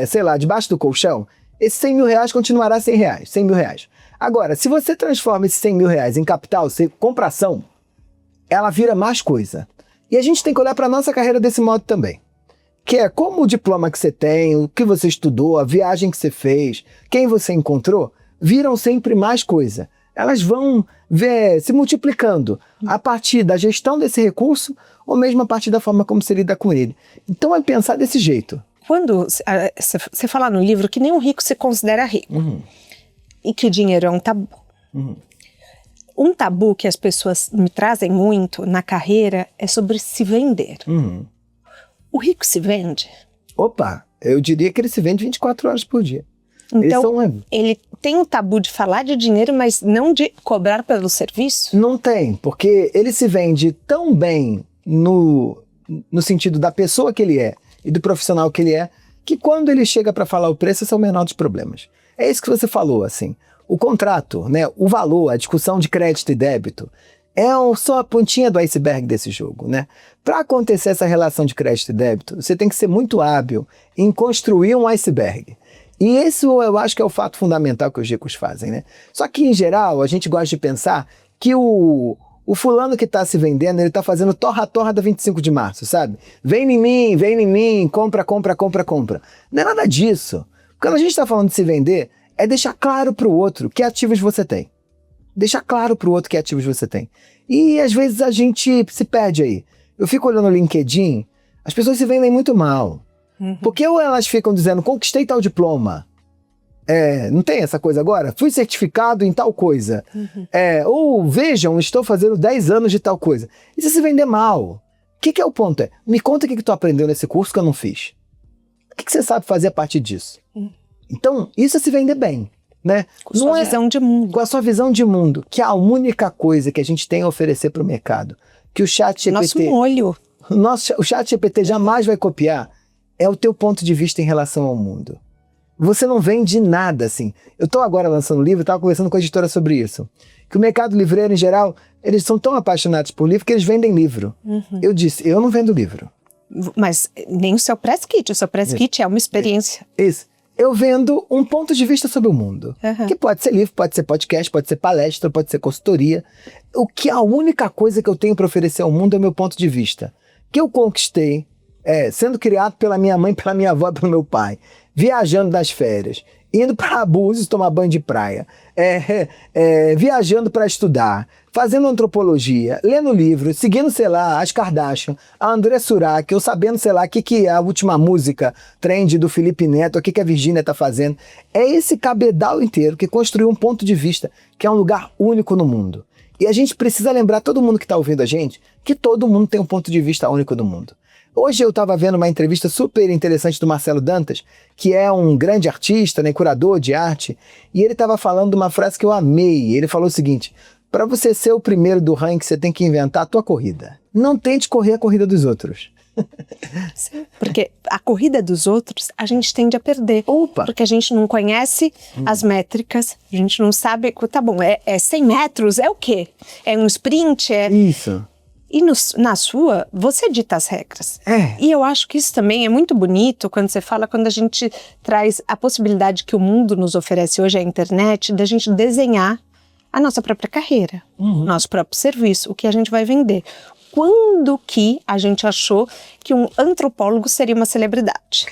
sei lá, debaixo do colchão, esses 100 mil reais continuará 100 mil reais. Agora, se você transforma esses 100 mil reais em capital, você compra ação, ela vira mais coisa. E a gente tem que olhar para a nossa carreira desse modo também. Que é como o diploma que você tem, o que você estudou, a viagem que você fez, quem você encontrou, viram sempre mais coisa. Elas vão se multiplicando a partir da gestão desse recurso ou mesmo a partir da forma como você lida com ele. Então é pensar desse jeito. Quando você fala no livro que nenhum rico se considera rico e que o dinheiro é um tabu. Um tabu que as pessoas me trazem muito na carreira é sobre se vender. O rico se vende? Opa, eu diria que ele se vende 24 horas por dia. Então, ele tem um tabu de falar de dinheiro, mas não de cobrar pelo serviço? Não tem, porque ele se vende tão bem no sentido da pessoa que ele é e do profissional que ele é, que quando ele chega para falar o preço, esse é o menor dos problemas. É isso que você falou, assim. O contrato, né, o valor, a discussão de crédito e débito, é só a pontinha do iceberg desse jogo, né? Para acontecer essa relação de crédito e débito, você tem que ser muito hábil em construir um iceberg. E esse eu acho que é o fato fundamental que os ricos fazem, né? Só que, em geral, a gente gosta de pensar que o fulano que está se vendendo, ele está fazendo torra-torra da 25 de março, sabe? Vem em mim, compra. Não é nada disso. Quando a gente está falando de se vender, é deixar claro para o outro que ativos você tem. Deixar claro para o outro que ativos você tem. E às vezes a gente se perde aí. Eu fico olhando no LinkedIn, as pessoas se vendem muito mal. Porque ou elas ficam dizendo, conquistei tal diploma. Não tem essa coisa agora? Fui certificado em tal coisa. Ou vejam, estou fazendo 10 anos de tal coisa. Isso é se vender mal. O que é o ponto? Me conta o que tu aprendeu nesse curso que eu não fiz. O que você sabe fazer a partir disso? Então, isso é se vender bem. Né? Com sua visão de mundo. Com a sua visão de mundo, que é a única coisa que a gente tem a oferecer para o mercado, que o ChatGPT... Nosso molho. O ChatGPT jamais vai copiar, é o teu ponto de vista em relação ao mundo. Você não vende nada, assim. Eu estou agora lançando um livro, estava conversando com a editora sobre isso. Que o mercado livreiro, em geral, eles são tão apaixonados por livro que eles vendem livro. Eu disse, eu não vendo livro. Mas nem o seu press kit. O seu press kit é uma experiência. Isso. Eu vendo um ponto de vista sobre o mundo. Que pode ser livro, pode ser podcast, pode ser palestra, pode ser consultoria. A única coisa que eu tenho para oferecer ao mundo é o meu ponto de vista. Que eu conquistei, sendo criado pela minha mãe, pela minha avó e pelo meu pai. Viajando nas férias. Indo para Búzios tomar banho de praia. Viajando para estudar. Fazendo antropologia. Lendo livro. Seguindo, sei lá, as Kardashian. A André Surak. Eu sabendo, sei lá, o que é a última música trend do Felipe Neto. O que a Virgínia tá fazendo. É esse cabedal inteiro que construiu um ponto de vista que é um lugar único no mundo. E a gente precisa lembrar, todo mundo que está ouvindo a gente, que todo mundo tem um ponto de vista único no mundo. Hoje eu estava vendo uma entrevista super interessante do Marcelo Dantas, que é um grande artista, né, curador de arte, e ele estava falando de uma frase que eu amei. Ele falou o seguinte: para você ser o primeiro do ranking, você tem que inventar a tua corrida. Não tente correr a corrida dos outros. Sim, porque a corrida dos outros, a gente tende a perder. Opa! Porque a gente não conhece as métricas, a gente não sabe, tá bom, é 100 metros, é o quê? É um sprint? Isso. E na sua, você dita as regras. É. E eu acho que isso também é muito bonito quando você fala, quando a gente traz a possibilidade que o mundo nos oferece hoje, a internet, da gente desenhar a nossa própria carreira, nosso próprio serviço, o que a gente vai vender. Quando que a gente achou que um antropólogo seria uma celebridade?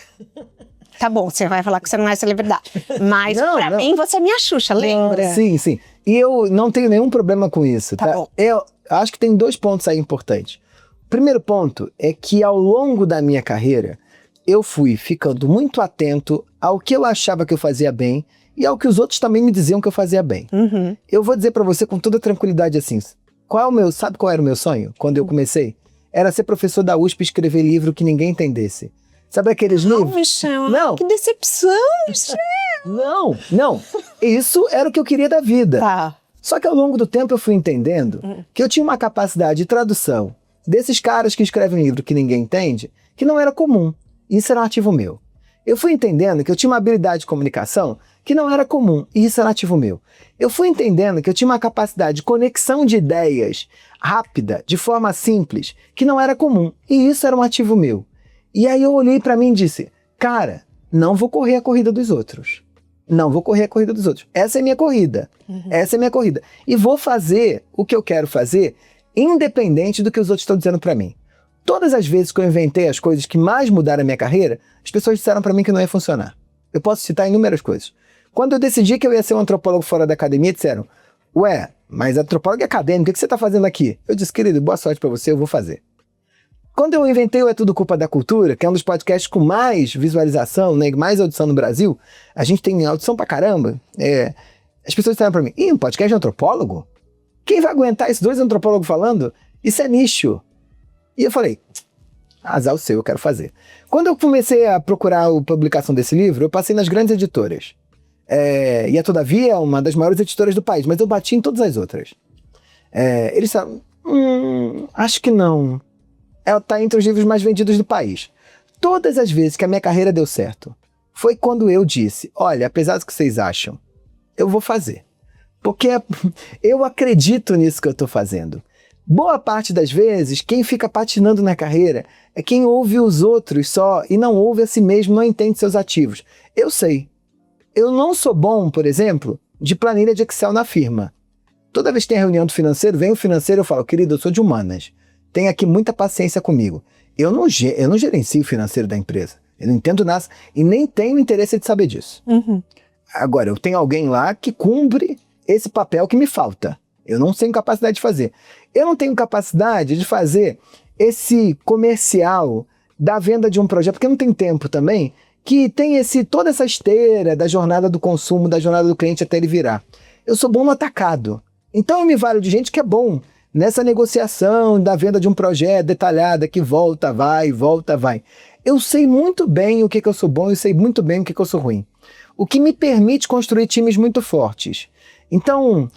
Tá bom, você vai falar que você não é celebridade, mas pra mim você é minha Xuxa, lembra? Sim, sim. E eu não tenho nenhum problema com isso, tá? Bom. Eu acho que tem 2 pontos aí importantes. O primeiro ponto é que ao longo da minha carreira, eu fui ficando muito atento ao que eu achava que eu fazia bem e ao que os outros também me diziam que eu fazia bem. Eu vou dizer pra você com toda tranquilidade assim, sabe qual era o meu sonho quando eu comecei? Era ser professor da USP e escrever livro que ninguém entendesse. Sabe aqueles livros? Michel, Não. Que decepção, Michel. Não. Isso era o que eu queria da vida. Tá. Só que ao longo do tempo eu fui entendendo que eu tinha uma capacidade de tradução desses caras que escrevem livro que ninguém entende, que não era comum. Isso era um ativo meu. Eu fui entendendo que eu tinha uma habilidade de comunicação que não era comum, e isso era um ativo meu. Eu fui entendendo que eu tinha uma capacidade de conexão de ideias rápida, de forma simples, que não era comum, e isso era um ativo meu. E aí eu olhei pra mim e disse, cara, não vou correr a corrida dos outros. Não vou correr a corrida dos outros. Essa é minha corrida. Essa é minha corrida. E vou fazer o que eu quero fazer, independente do que os outros estão dizendo pra mim. Todas as vezes que eu inventei as coisas que mais mudaram a minha carreira, as pessoas disseram pra mim que não ia funcionar. Eu posso citar inúmeras coisas. Quando eu decidi que eu ia ser um antropólogo fora da academia, disseram, ué, mas antropólogo é acadêmico, o que você tá fazendo aqui? Eu disse, querido, boa sorte pra você, eu vou fazer. Quando eu inventei o É Tudo Culpa da Cultura, que é um dos podcasts com mais visualização, né, mais audição no Brasil, a gente tem audição pra caramba, as pessoas disseram pra mim, um podcast de antropólogo? Quem vai aguentar esses 2 antropólogos falando? Isso é nicho. E eu falei, azar o seu, eu quero fazer. Quando eu comecei a procurar a publicação desse livro, eu passei nas grandes editoras. E a Todavia é uma das maiores editoras do país, mas eu bati em todas as outras. Eles disseram, acho que não. Ela está entre os livros mais vendidos do país. Todas as vezes que a minha carreira deu certo, foi quando eu disse, olha, apesar do que vocês acham, eu vou fazer. Porque eu acredito nisso que eu estou fazendo. Boa parte das vezes, quem fica patinando na carreira é quem ouve os outros só e não ouve a si mesmo, não entende seus ativos. Eu sei. Eu não sou bom, por exemplo, de planilha de Excel na firma. Toda vez que tem reunião do financeiro, vem o financeiro e eu falo, querido, eu sou de humanas. Tenha aqui muita paciência comigo. Eu não gerencio o financeiro da empresa. Eu não entendo nada e nem tenho interesse de saber disso. Agora, eu tenho alguém lá que cumpre esse papel que me falta. Eu não tenho capacidade de fazer. Eu não tenho capacidade de fazer esse comercial da venda de um projeto, porque eu não tenho tempo também, que tem toda essa esteira da jornada do consumo, da jornada do cliente até ele virar. Eu sou bom no atacado. Então eu me valho de gente que é bom nessa negociação da venda de um projeto detalhada, que volta, vai. Eu sei muito bem o que eu sou bom e sei muito bem o que eu sou ruim. O que me permite construir times muito fortes. Então,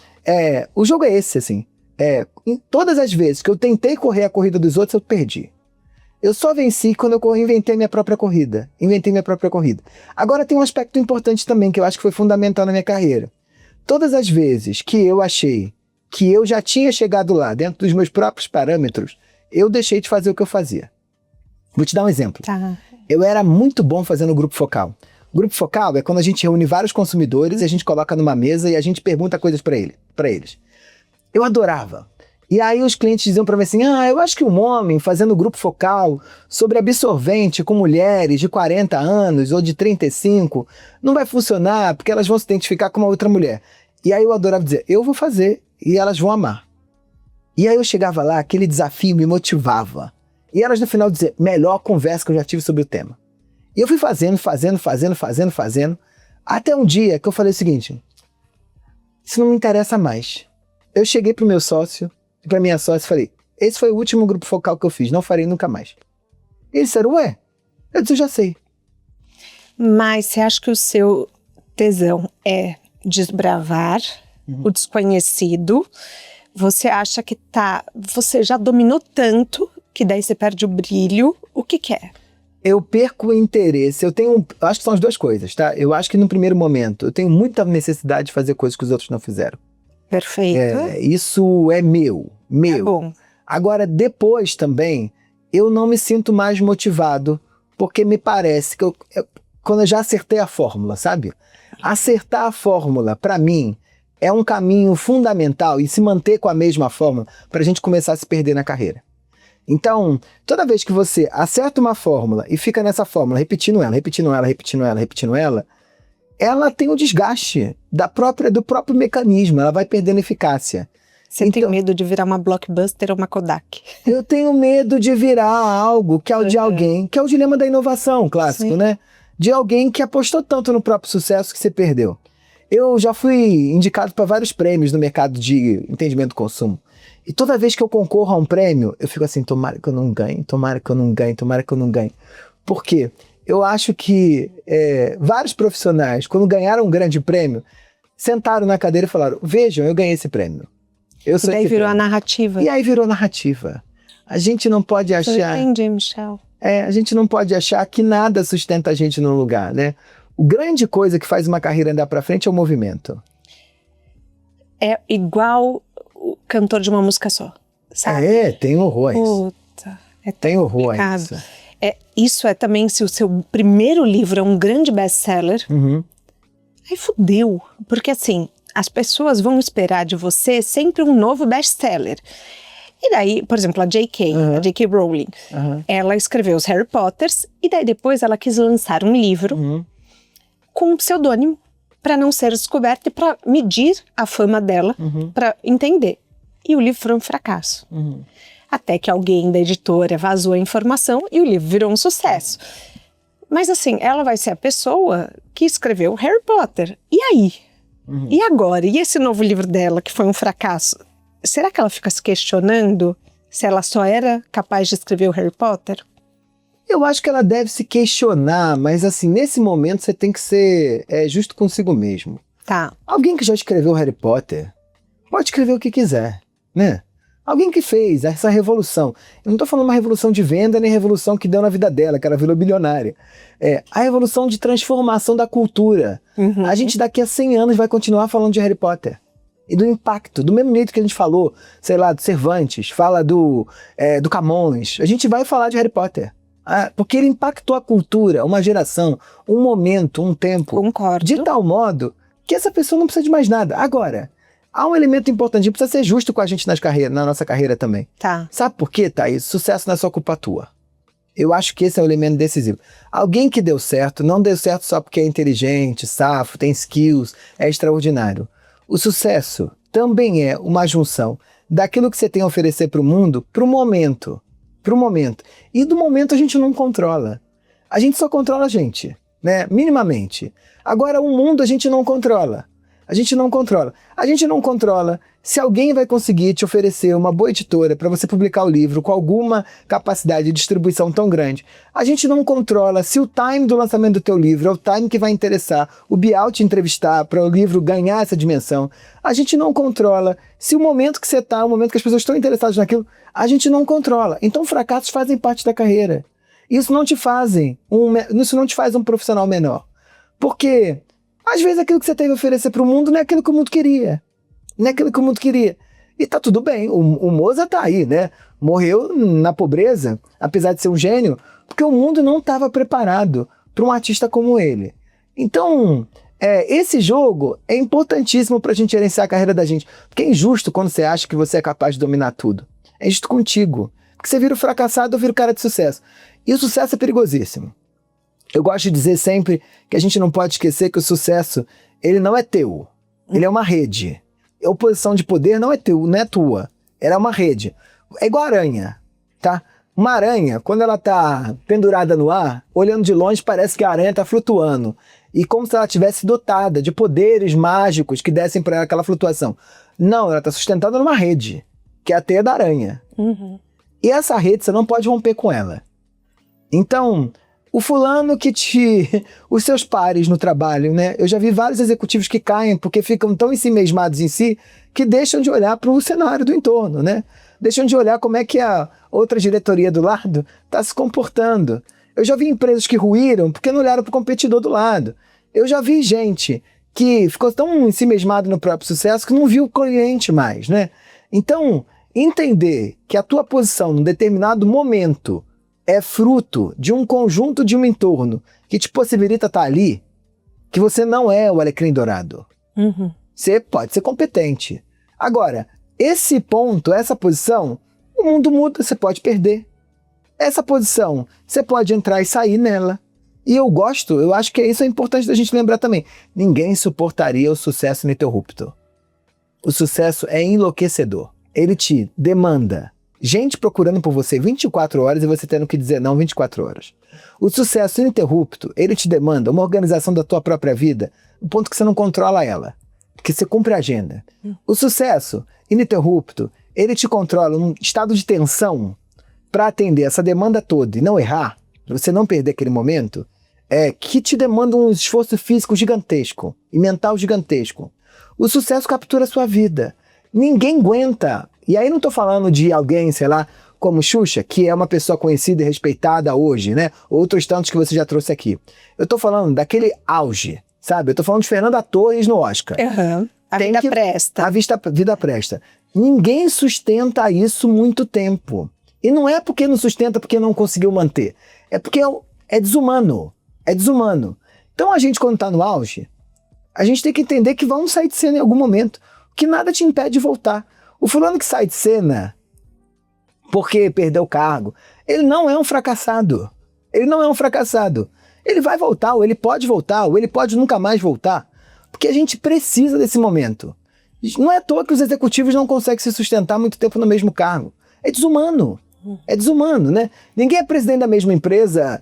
o jogo é esse, assim. Em todas as vezes que eu tentei correr a corrida dos outros, eu perdi. Eu só venci quando eu inventei minha própria corrida. Agora tem um aspecto importante também, que eu acho que foi fundamental na minha carreira. Todas as vezes que eu achei que eu já tinha chegado lá, dentro dos meus próprios parâmetros, eu deixei de fazer o que eu fazia. Vou te dar um exemplo. Tá. Eu era muito bom fazendo grupo focal. Grupo focal é quando a gente reúne vários consumidores e a gente coloca numa mesa e a gente pergunta coisas para eles. Eu adorava. E aí os clientes diziam para mim assim, eu acho que um homem fazendo grupo focal sobre absorvente com mulheres de 40 anos ou de 35 não vai funcionar porque elas vão se identificar com uma outra mulher. E aí eu adorava dizer, eu vou fazer e elas vão amar. E aí eu chegava lá, aquele desafio me motivava. E elas no final diziam, melhor conversa que eu já tive sobre o tema. E eu fui fazendo, até um dia que eu falei o seguinte, isso não me interessa mais. Eu cheguei pro meu sócio, pra minha sócia e falei, esse foi o último grupo focal que eu fiz, não farei nunca mais. E eles disseram, ué? Eu disse, eu já sei. Mas você acha que o seu tesão é desbravar o desconhecido? Você acha que você já dominou tanto que daí você perde o brilho. O que é? Eu perco o interesse. Acho que são as duas coisas, tá? Eu acho que no primeiro momento eu tenho muita necessidade de fazer coisas que os outros não fizeram. Perfeito. Isso é meu. É bom. Agora, depois também, eu não me sinto mais motivado, porque me parece que quando eu já acertei a fórmula, sabe? Acertar a fórmula, para mim, é um caminho fundamental e se manter com a mesma fórmula para a gente começar a se perder na carreira. Então, toda vez que você acerta uma fórmula e fica nessa fórmula, repetindo ela, ela tem o desgaste do próprio mecanismo, ela vai perdendo eficácia. Você tem medo de virar uma Blockbuster ou uma Kodak? Eu tenho medo de virar algo que é o de alguém, que é o dilema da inovação clássico, Sim. né? De alguém que apostou tanto no próprio sucesso que você perdeu. Eu já fui indicado para vários prêmios no mercado de entendimento do consumo. E toda vez que eu concorro a um prêmio, eu fico assim, tomara que eu não ganhe, tomara que eu não ganhe, tomara que eu não ganhe. Por quê? Eu acho que vários profissionais, quando ganharam um grande prêmio, sentaram na cadeira e falaram, vejam, eu ganhei esse prêmio. Eu sou E daí esse virou prêmio. a narrativa. E aí virou narrativa. A gente não pode achar... Entendi, Michel. A gente não pode achar que nada sustenta a gente num lugar, né? A grande coisa que faz uma carreira andar pra frente é o movimento. É igual o cantor de uma música só, sabe? Tem horror a isso. Puta, Tem horror a complicado. isso. Isso é também, se o seu primeiro livro é um grande best-seller, Uhum. aí fudeu. Porque assim, as pessoas vão esperar de você sempre um novo best-seller. E daí, por exemplo, a J.K. Rowling, ela escreveu os Harry Potters e daí depois ela quis lançar um livro com um pseudônimo para não ser descoberta e para medir a fama dela, para entender. E o livro foi um fracasso. Até que alguém da editora vazou a informação e o livro virou um sucesso. Mas assim, ela vai ser a pessoa que escreveu Harry Potter. E aí? E agora? E esse novo livro dela, que foi um fracasso? Será que ela fica se questionando se ela só era capaz de escrever o Harry Potter? Eu acho que ela deve se questionar, mas assim, nesse momento você tem que ser justo consigo mesmo. Tá. Alguém que já escreveu Harry Potter pode escrever o que quiser, né? Alguém que fez essa revolução. Eu não estou falando uma revolução de venda, nem revolução que deu na vida dela, que ela virou bilionária. A revolução de transformação da cultura. A gente daqui a 100 anos vai continuar falando de Harry Potter. E do impacto, do mesmo jeito que a gente falou, sei lá, do Cervantes, fala do Camões. A gente vai falar de Harry Potter. Porque ele impactou a cultura, uma geração, um momento, um tempo. Concordo. De tal modo que essa pessoa não precisa de mais nada. Agora, há um elemento importante, precisa ser justo com a gente na nossa carreira também. Tá. Sabe por quê, Thaís? Sucesso não é só culpa tua. Eu acho que esse é o elemento decisivo. Alguém que deu certo, não deu certo só porque é inteligente, safo, tem skills, é extraordinário. O sucesso também é uma junção daquilo que você tem a oferecer para o mundo, para o momento. Para o momento. E do momento a gente não controla. A gente só controla a gente, né? Minimamente. Agora, o mundo a gente não controla. A gente não controla. A gente não controla se alguém vai conseguir te oferecer uma boa editora para você publicar o livro com alguma capacidade de distribuição tão grande. A gente não controla se o time do lançamento do teu livro é o time que vai interessar o Bial te entrevistar para o livro ganhar essa dimensão. A gente não controla se o momento que você está, o momento que as pessoas estão interessadas naquilo, a gente não controla. Então fracassos fazem parte da carreira. Isso não te faz um profissional menor. Porque às vezes aquilo que você tem a oferecer para o mundo não é aquilo que o mundo queria. Não é aquilo que o mundo queria. E tá tudo bem, o Mozart tá aí, né? Morreu na pobreza, apesar de ser um gênio, porque o mundo não estava preparado para um artista como ele. Então, esse jogo é importantíssimo para a gente gerenciar a carreira da gente. Porque é injusto quando você acha que você é capaz de dominar tudo. É injusto contigo. Porque você vira o fracassado ou vira o cara de sucesso. E o sucesso é perigosíssimo. Eu gosto de dizer sempre que a gente não pode esquecer que o sucesso, ele não é teu. Ele é uma rede. A oposição de poder não é tua. Ela é uma rede. É igual a aranha, tá? Uma aranha, quando ela tá pendurada no ar, olhando de longe, parece que a aranha tá flutuando. E como se ela tivesse dotada de poderes mágicos que dessem para ela aquela flutuação. Não, ela tá sustentada numa rede, que é a teia da aranha. E essa rede, você não pode romper com ela. Então, o fulano os seus pares no trabalho, né? Eu já vi vários executivos que caem porque ficam tão ensimesmados em si que deixam de olhar para o cenário do entorno, né? Deixam de olhar como é que outra diretoria do lado está se comportando. Eu já vi empresas que ruíram porque não olharam para o competidor do lado. Eu já vi gente que ficou tão ensimesmado no próprio sucesso que não viu o cliente mais, né? Então, entender que a tua posição num determinado momento é fruto de um conjunto de um entorno que te possibilita estar ali, que você não é o alecrim dourado. Você pode ser competente. Agora, esse ponto, essa posição, o mundo muda, você pode perder. Essa posição, você pode entrar e sair nela. E eu acho que isso é importante da gente lembrar também. Ninguém suportaria o sucesso ininterrupto. O sucesso é enlouquecedor. Ele te demanda gente procurando por você 24 horas e você tendo que dizer não 24 horas. O sucesso ininterrupto, ele te demanda uma organização da tua própria vida, no ponto que você não controla ela, porque você cumpre a agenda. O sucesso ininterrupto, ele te controla num estado de tensão para atender essa demanda toda e não errar, pra você não perder aquele momento, que te demanda um esforço físico gigantesco e mental gigantesco. O sucesso captura a sua vida. Ninguém aguenta. E aí não tô falando de alguém, sei lá, como Xuxa, que é uma pessoa conhecida e respeitada hoje, né? Outros tantos que você já trouxe aqui. Eu tô falando daquele auge, sabe? Eu tô falando de Fernanda Torres no Oscar. A vida presta. A vida presta. Ninguém sustenta isso muito tempo. E não é porque não sustenta porque não conseguiu manter. É porque é desumano. É desumano. Então a gente, quando tá no auge, a gente tem que entender que vamos sair de cena em algum momento. Que nada te impede de voltar. O fulano que sai de cena porque perdeu o cargo, ele não é um fracassado. Ele não é um fracassado. Ele vai voltar, ou ele pode voltar, ou ele pode nunca mais voltar. Porque a gente precisa desse momento. Não é à toa que os executivos não conseguem se sustentar muito tempo no mesmo cargo. É desumano. É desumano, né? Ninguém é presidente da mesma empresa,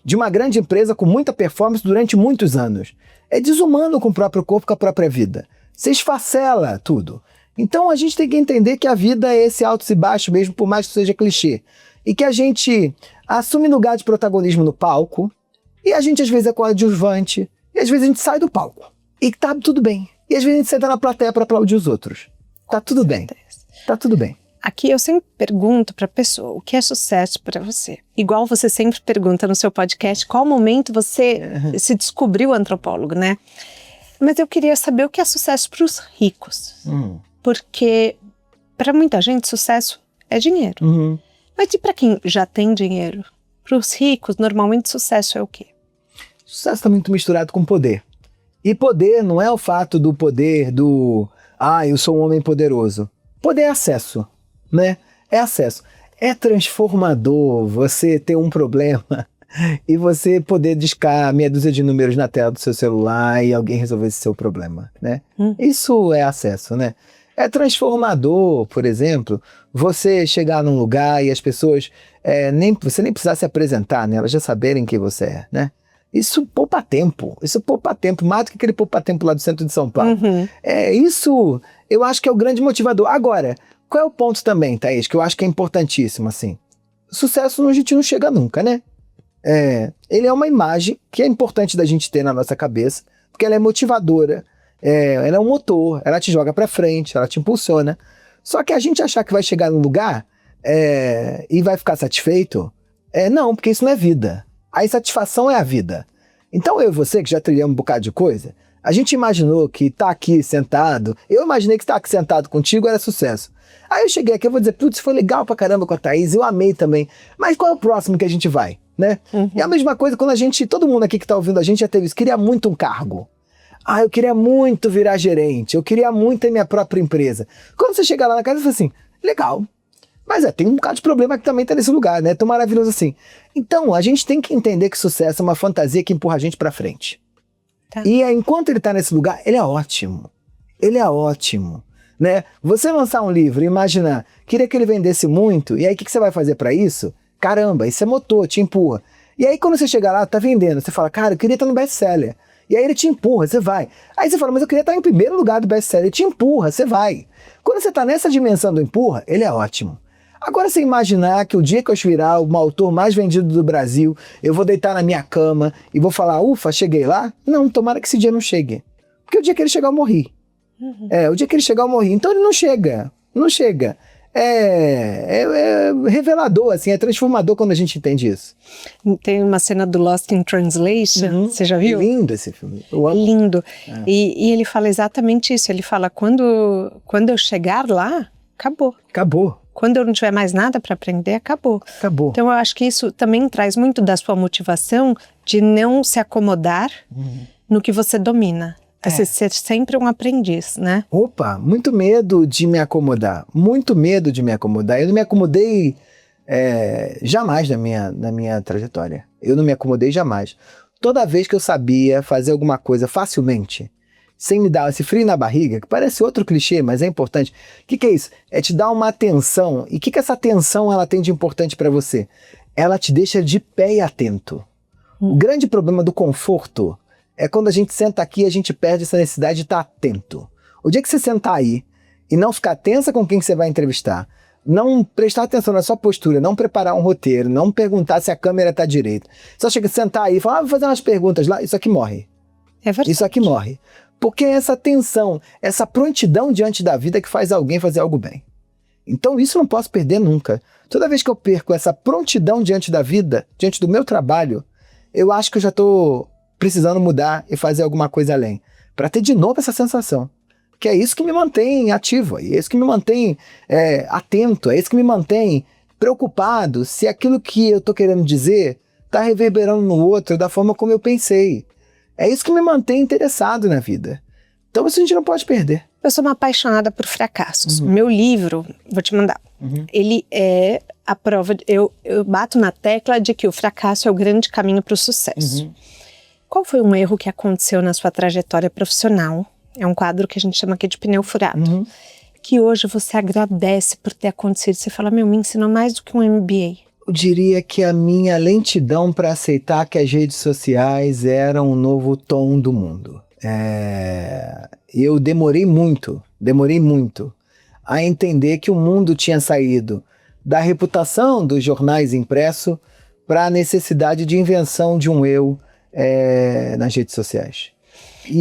de uma grande empresa com muita performance durante muitos anos. É desumano com o próprio corpo, com a própria vida. Você esfacela tudo. Então a gente tem que entender que a vida é esse altos e baixos mesmo, por mais que seja clichê. E que a gente assume lugar de protagonismo no palco, e a gente às vezes é coadjuvante, e às vezes a gente sai do palco. E tá tudo bem. E às vezes a gente senta na plateia para aplaudir os outros. Tá tudo bem. Tá tudo bem. Aqui eu sempre pergunto para a pessoa, o que é sucesso para você? Igual você sempre pergunta no seu podcast, qual momento você se descobriu antropólogo, né? Mas eu queria saber o que é sucesso para os ricos. Porque para muita gente sucesso é dinheiro. Mas e para quem já tem dinheiro? Para os ricos, normalmente sucesso é o quê? Sucesso está muito misturado com poder. E poder não é o fato do poder eu sou um homem poderoso. Poder é acesso, né? É acesso. É transformador você ter um problema e você poder discar meia dúzia de números na tela do seu celular e alguém resolver esse seu problema, né? Isso é acesso, né? É transformador, por exemplo, você chegar num lugar e as pessoas, você nem precisar se apresentar, né? Elas já saberem quem você é, né? Isso poupa tempo, mais do que aquele poupa tempo lá do centro de São Paulo. Isso eu acho que é o grande motivador. Agora, qual é o ponto também, Thaís, que eu acho que é importantíssimo, assim? Sucesso a gente não chega nunca, né? Ele é uma imagem que é importante da gente ter na nossa cabeça, porque ela é motivadora, ela é um motor, ela te joga pra frente, ela te impulsiona. Só que a gente achar que vai chegar num lugar e vai ficar satisfeito, não, porque isso não é vida. A insatisfação é a vida. Então eu e você, que já trilhamos um bocado de coisa, a gente imaginou que tá aqui sentado, eu imaginei que estar aqui sentado contigo era sucesso. Aí eu cheguei aqui, eu vou dizer, putz, foi legal pra caramba com a Thaís, eu amei também. Mas qual é o próximo que a gente vai, né? E a mesma coisa quando todo mundo aqui que tá ouvindo a gente já teve isso, queria muito um cargo. Eu queria muito virar gerente, eu queria muito ter minha própria empresa. Quando você chega lá na casa, você fala assim, legal. Mas tem um bocado de problema que também tá nesse lugar, né? Tão maravilhoso assim. Então, a gente tem que entender que sucesso é uma fantasia que empurra a gente pra frente. Tá. E enquanto ele tá nesse lugar, ele é ótimo. Ele é ótimo, né? Você lançar um livro e imaginar, queria que ele vendesse muito, e aí o que você vai fazer pra isso? Caramba, isso é motor, te empurra. E aí quando você chega lá, tá vendendo, você fala, cara, eu queria estar no best-seller. E aí ele te empurra, você vai. Aí você fala, mas eu queria estar em primeiro lugar do best-seller. Ele te empurra, você vai. Quando você tá nessa dimensão do empurra, ele é ótimo. Agora você imaginar que o dia que eu virar o autor mais vendido do Brasil, eu vou deitar na minha cama e vou falar, ufa, cheguei lá? Não, tomara que esse dia não chegue. Porque o dia que ele chegar eu morri. O dia que ele chegar eu morri. Então ele não chega, não chega. é revelador, assim, é transformador quando a gente entende isso. Tem uma cena do Lost in Translation, você já viu? É lindo esse filme, eu amo. Lindo. E ele fala exatamente isso, ele fala, quando eu chegar lá, acabou. Acabou. Quando eu não tiver mais nada para aprender, acabou. Acabou. Então eu acho que isso também traz muito da sua motivação de não se acomodar no que você domina. Você ser sempre um aprendiz, né? Opa, muito medo de me acomodar. Muito medo de me acomodar. Eu não me acomodei jamais na minha trajetória. Eu não me acomodei jamais. Toda vez que eu sabia fazer alguma coisa facilmente, sem me dar esse frio na barriga, que parece outro clichê, mas é importante. O que é isso? É te dar uma atenção. E o que essa atenção ela tem de importante para você? Ela te deixa de pé e atento. O grande problema do conforto é quando a gente senta aqui e a gente perde essa necessidade de estar atento. O dia que você sentar aí e não ficar tensa com quem você vai entrevistar, não prestar atenção na sua postura, não preparar um roteiro, não perguntar se a câmera está direita, só chega a sentar aí e falar, vou fazer umas perguntas lá, isso aqui morre. É verdade. Isso aqui morre. Porque é essa tensão, essa prontidão diante da vida que faz alguém fazer algo bem. Então isso eu não posso perder nunca. Toda vez que eu perco essa prontidão diante da vida, diante do meu trabalho, eu acho que eu já estou precisando mudar e fazer alguma coisa além. Para ter de novo essa sensação. Que é isso que me mantém ativo, é isso que me mantém atento, é isso que me mantém preocupado se aquilo que eu estou querendo dizer está reverberando no outro da forma como eu pensei. É isso que me mantém interessado na vida. Então isso a gente não pode perder. Eu sou uma apaixonada por fracassos. Meu livro, vou te mandar, ele é a prova, eu bato na tecla de que o fracasso é o grande caminho para o sucesso. Qual foi um erro que aconteceu na sua trajetória profissional? É um quadro que a gente chama aqui de pneu furado. Que hoje você agradece por ter acontecido. Você fala, me ensinou mais do que um MBA. Eu diria que a minha lentidão para aceitar que as redes sociais eram um novo tom do mundo. Eu demorei muito a entender que o mundo tinha saído da reputação dos jornais impressos para a necessidade de invenção de um eu nas redes sociais.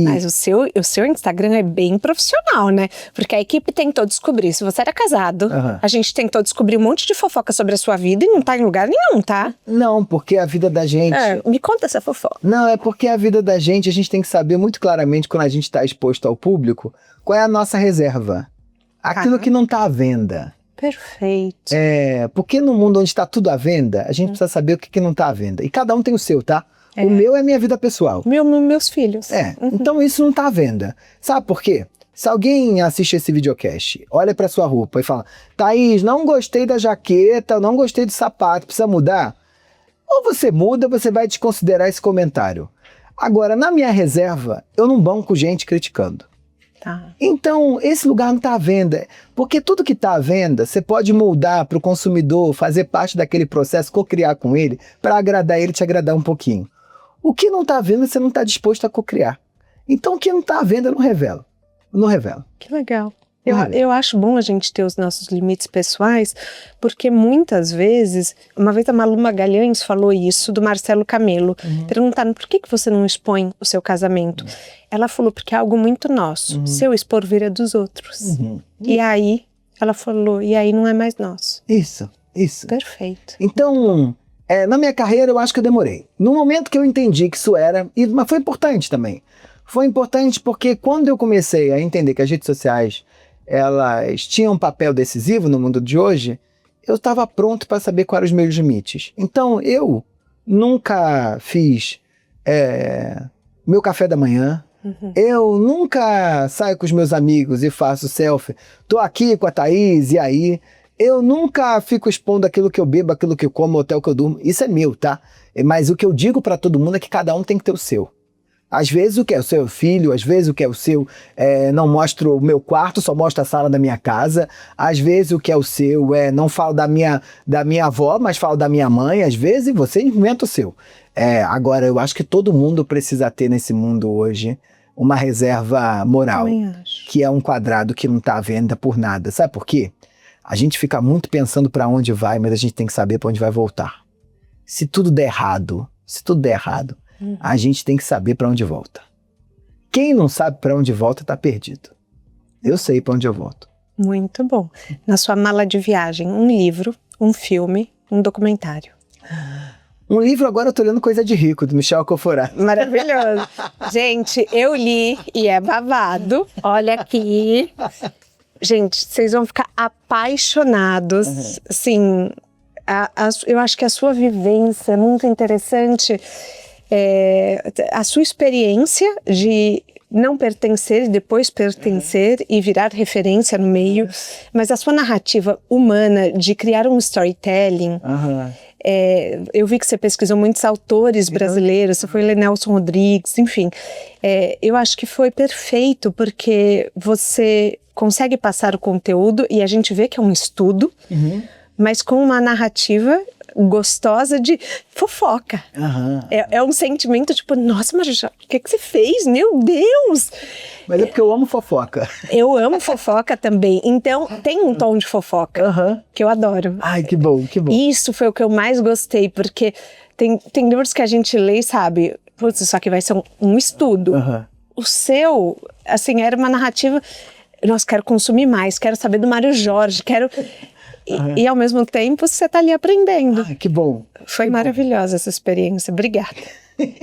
Mas o seu Instagram é bem profissional, né? Porque a equipe tentou descobrir se você era casado. A gente tentou descobrir um monte de fofoca sobre a sua vida e não tá em lugar nenhum, tá? Não, porque a vida da gente... me conta essa fofoca. Não, é porque a vida da gente, a gente tem que saber muito claramente quando a gente está exposto ao público, qual é a nossa reserva. Aquilo que não tá à venda. Perfeito. Porque no mundo onde está tudo à venda, a gente precisa saber o que não tá à venda. E cada um tem o seu, tá? O meu é minha vida pessoal. Meus filhos. Então isso não tá à venda. Sabe por quê? Se alguém assiste esse videocast, olha pra sua roupa e fala, Thaís, não gostei da jaqueta, não gostei do sapato, precisa mudar? Ou você muda, você vai desconsiderar esse comentário. Agora, na minha reserva, eu não banco gente criticando. Então, esse lugar não tá à venda. Porque tudo que tá à venda, você pode moldar pro consumidor, fazer parte daquele processo, co-criar com ele, para agradar ele, te agradar um pouquinho. O que não tá à venda, você não tá disposto a co-criar. Então, o que não tá à venda, eu não revelo. Não revelo. Que legal. Eu acho bom a gente ter os nossos limites pessoais, porque muitas vezes, uma vez a Malu Magalhães falou isso do Marcelo Camelo, perguntaram por que você não expõe o seu casamento. Ela falou, porque é algo muito nosso, se eu expor vira dos outros. E aí, ela falou, e aí não é mais nosso. Isso. Perfeito. Então, na minha carreira eu acho que eu demorei. No momento que eu entendi que isso era, mas foi importante também. Foi importante porque quando eu comecei a entender que as redes sociais elas tinham um papel decisivo no mundo de hoje, eu estava pronto para saber quais eram os meus limites. Então, eu nunca fiz meu café da manhã, eu nunca saio com os meus amigos e faço selfie, tô aqui com a Thaís, e aí? Eu nunca fico expondo aquilo que eu bebo, aquilo que eu como, o hotel que eu durmo. Isso é meu, tá? Mas o que eu digo para todo mundo é que cada um tem que ter o seu. Às vezes o que é o seu filho, às vezes o que é o seu, não mostro o meu quarto, só mostro a sala da minha casa. Às vezes o que é o seu, não falo da minha avó, mas falo da minha mãe. Às vezes você inventa o seu. Agora, eu acho que todo mundo precisa ter nesse mundo hoje uma reserva moral, que é um quadrado que não está à venda por nada. Sabe por quê? A gente fica muito pensando para onde vai, mas a gente tem que saber para onde vai voltar. Se tudo der errado, a gente tem que saber para onde volta. Quem não sabe para onde volta está perdido. Eu sei para onde eu volto. Muito bom. Na sua mala de viagem, um livro, um filme, um documentário. Um livro, agora eu tô lendo Coisa de Rico, do Michel Alcoforado. Maravilhoso. Gente, eu li e é babado. Olha aqui. Gente, vocês vão ficar apaixonados. Assim, eu acho que a sua vivência é muito interessante. A sua experiência de não pertencer e depois pertencer e virar referência no meio, mas a sua narrativa humana de criar um storytelling. Eu vi que você pesquisou muitos autores brasileiros, você foi ler Nelson Rodrigues, enfim. Eu acho que foi perfeito porque você consegue passar o conteúdo e a gente vê que é um estudo, mas com uma narrativa gostosa de fofoca. É um sentimento tipo, nossa, mas o que você fez? Meu Deus! Mas é porque eu amo fofoca. Eu amo fofoca também. Então, tem um tom de fofoca que eu adoro. Ai, que bom, que bom. Isso foi o que eu mais gostei, porque tem livros que a gente lê e sabe, putz, isso aqui vai ser um estudo. O seu, assim, era uma narrativa, nossa, quero consumir mais, quero saber do Mário Jorge, quero... E ao mesmo tempo você está ali aprendendo. Que bom. Foi maravilhosa essa experiência, obrigada.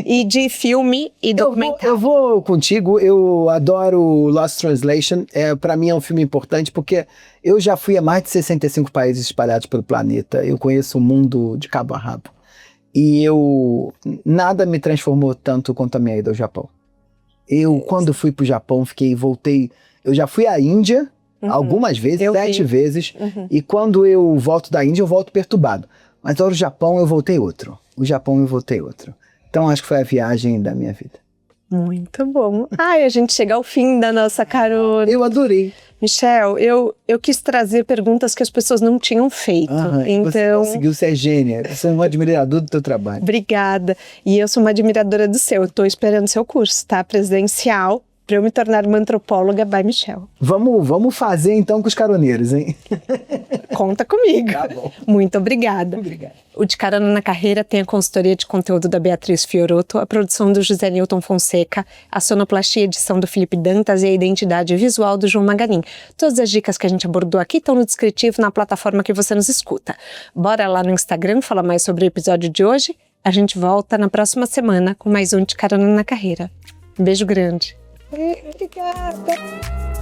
E de filme e documentário. Eu vou contigo, eu adoro Lost Translation, para mim é um filme importante porque eu já fui a mais de 65 países espalhados pelo planeta, eu conheço o mundo de cabo a rabo. E nada me transformou tanto quanto a minha ida ao Japão. Quando fui pro Japão, voltei, eu já fui à Índia, algumas vezes, 7 vezes, e quando eu volto da Índia, eu volto perturbado. Mas agora o Japão eu voltei outro. Então acho que foi a viagem da minha vida. Muito bom. A gente chega ao fim da nossa carona. Eu adorei. Michel, eu quis trazer perguntas que as pessoas não tinham feito. Então, você conseguiu ser gênia. Você é um admirador do teu trabalho. Obrigada. E eu sou uma admiradora do seu. Eu estou esperando seu curso, tá? Presidencial. Para eu me tornar uma antropóloga by Michel. Vamos fazer então com os caroneiros, hein? Conta comigo. Tá bom. Muito obrigada. Obrigado. O De Carona na Carreira tem a consultoria de conteúdo da Beatriz Fiorotto, a produção do José Newton Fonseca, a sonoplastia e edição do Felipe Dantas e a identidade visual do João Maganin. Todas as dicas que a gente abordou aqui estão no descritivo na plataforma que você nos escuta. Bora lá no Instagram falar mais sobre o episódio de hoje? A gente volta na próxima semana com mais um De Carona na Carreira. Um beijo grande. Obrigada.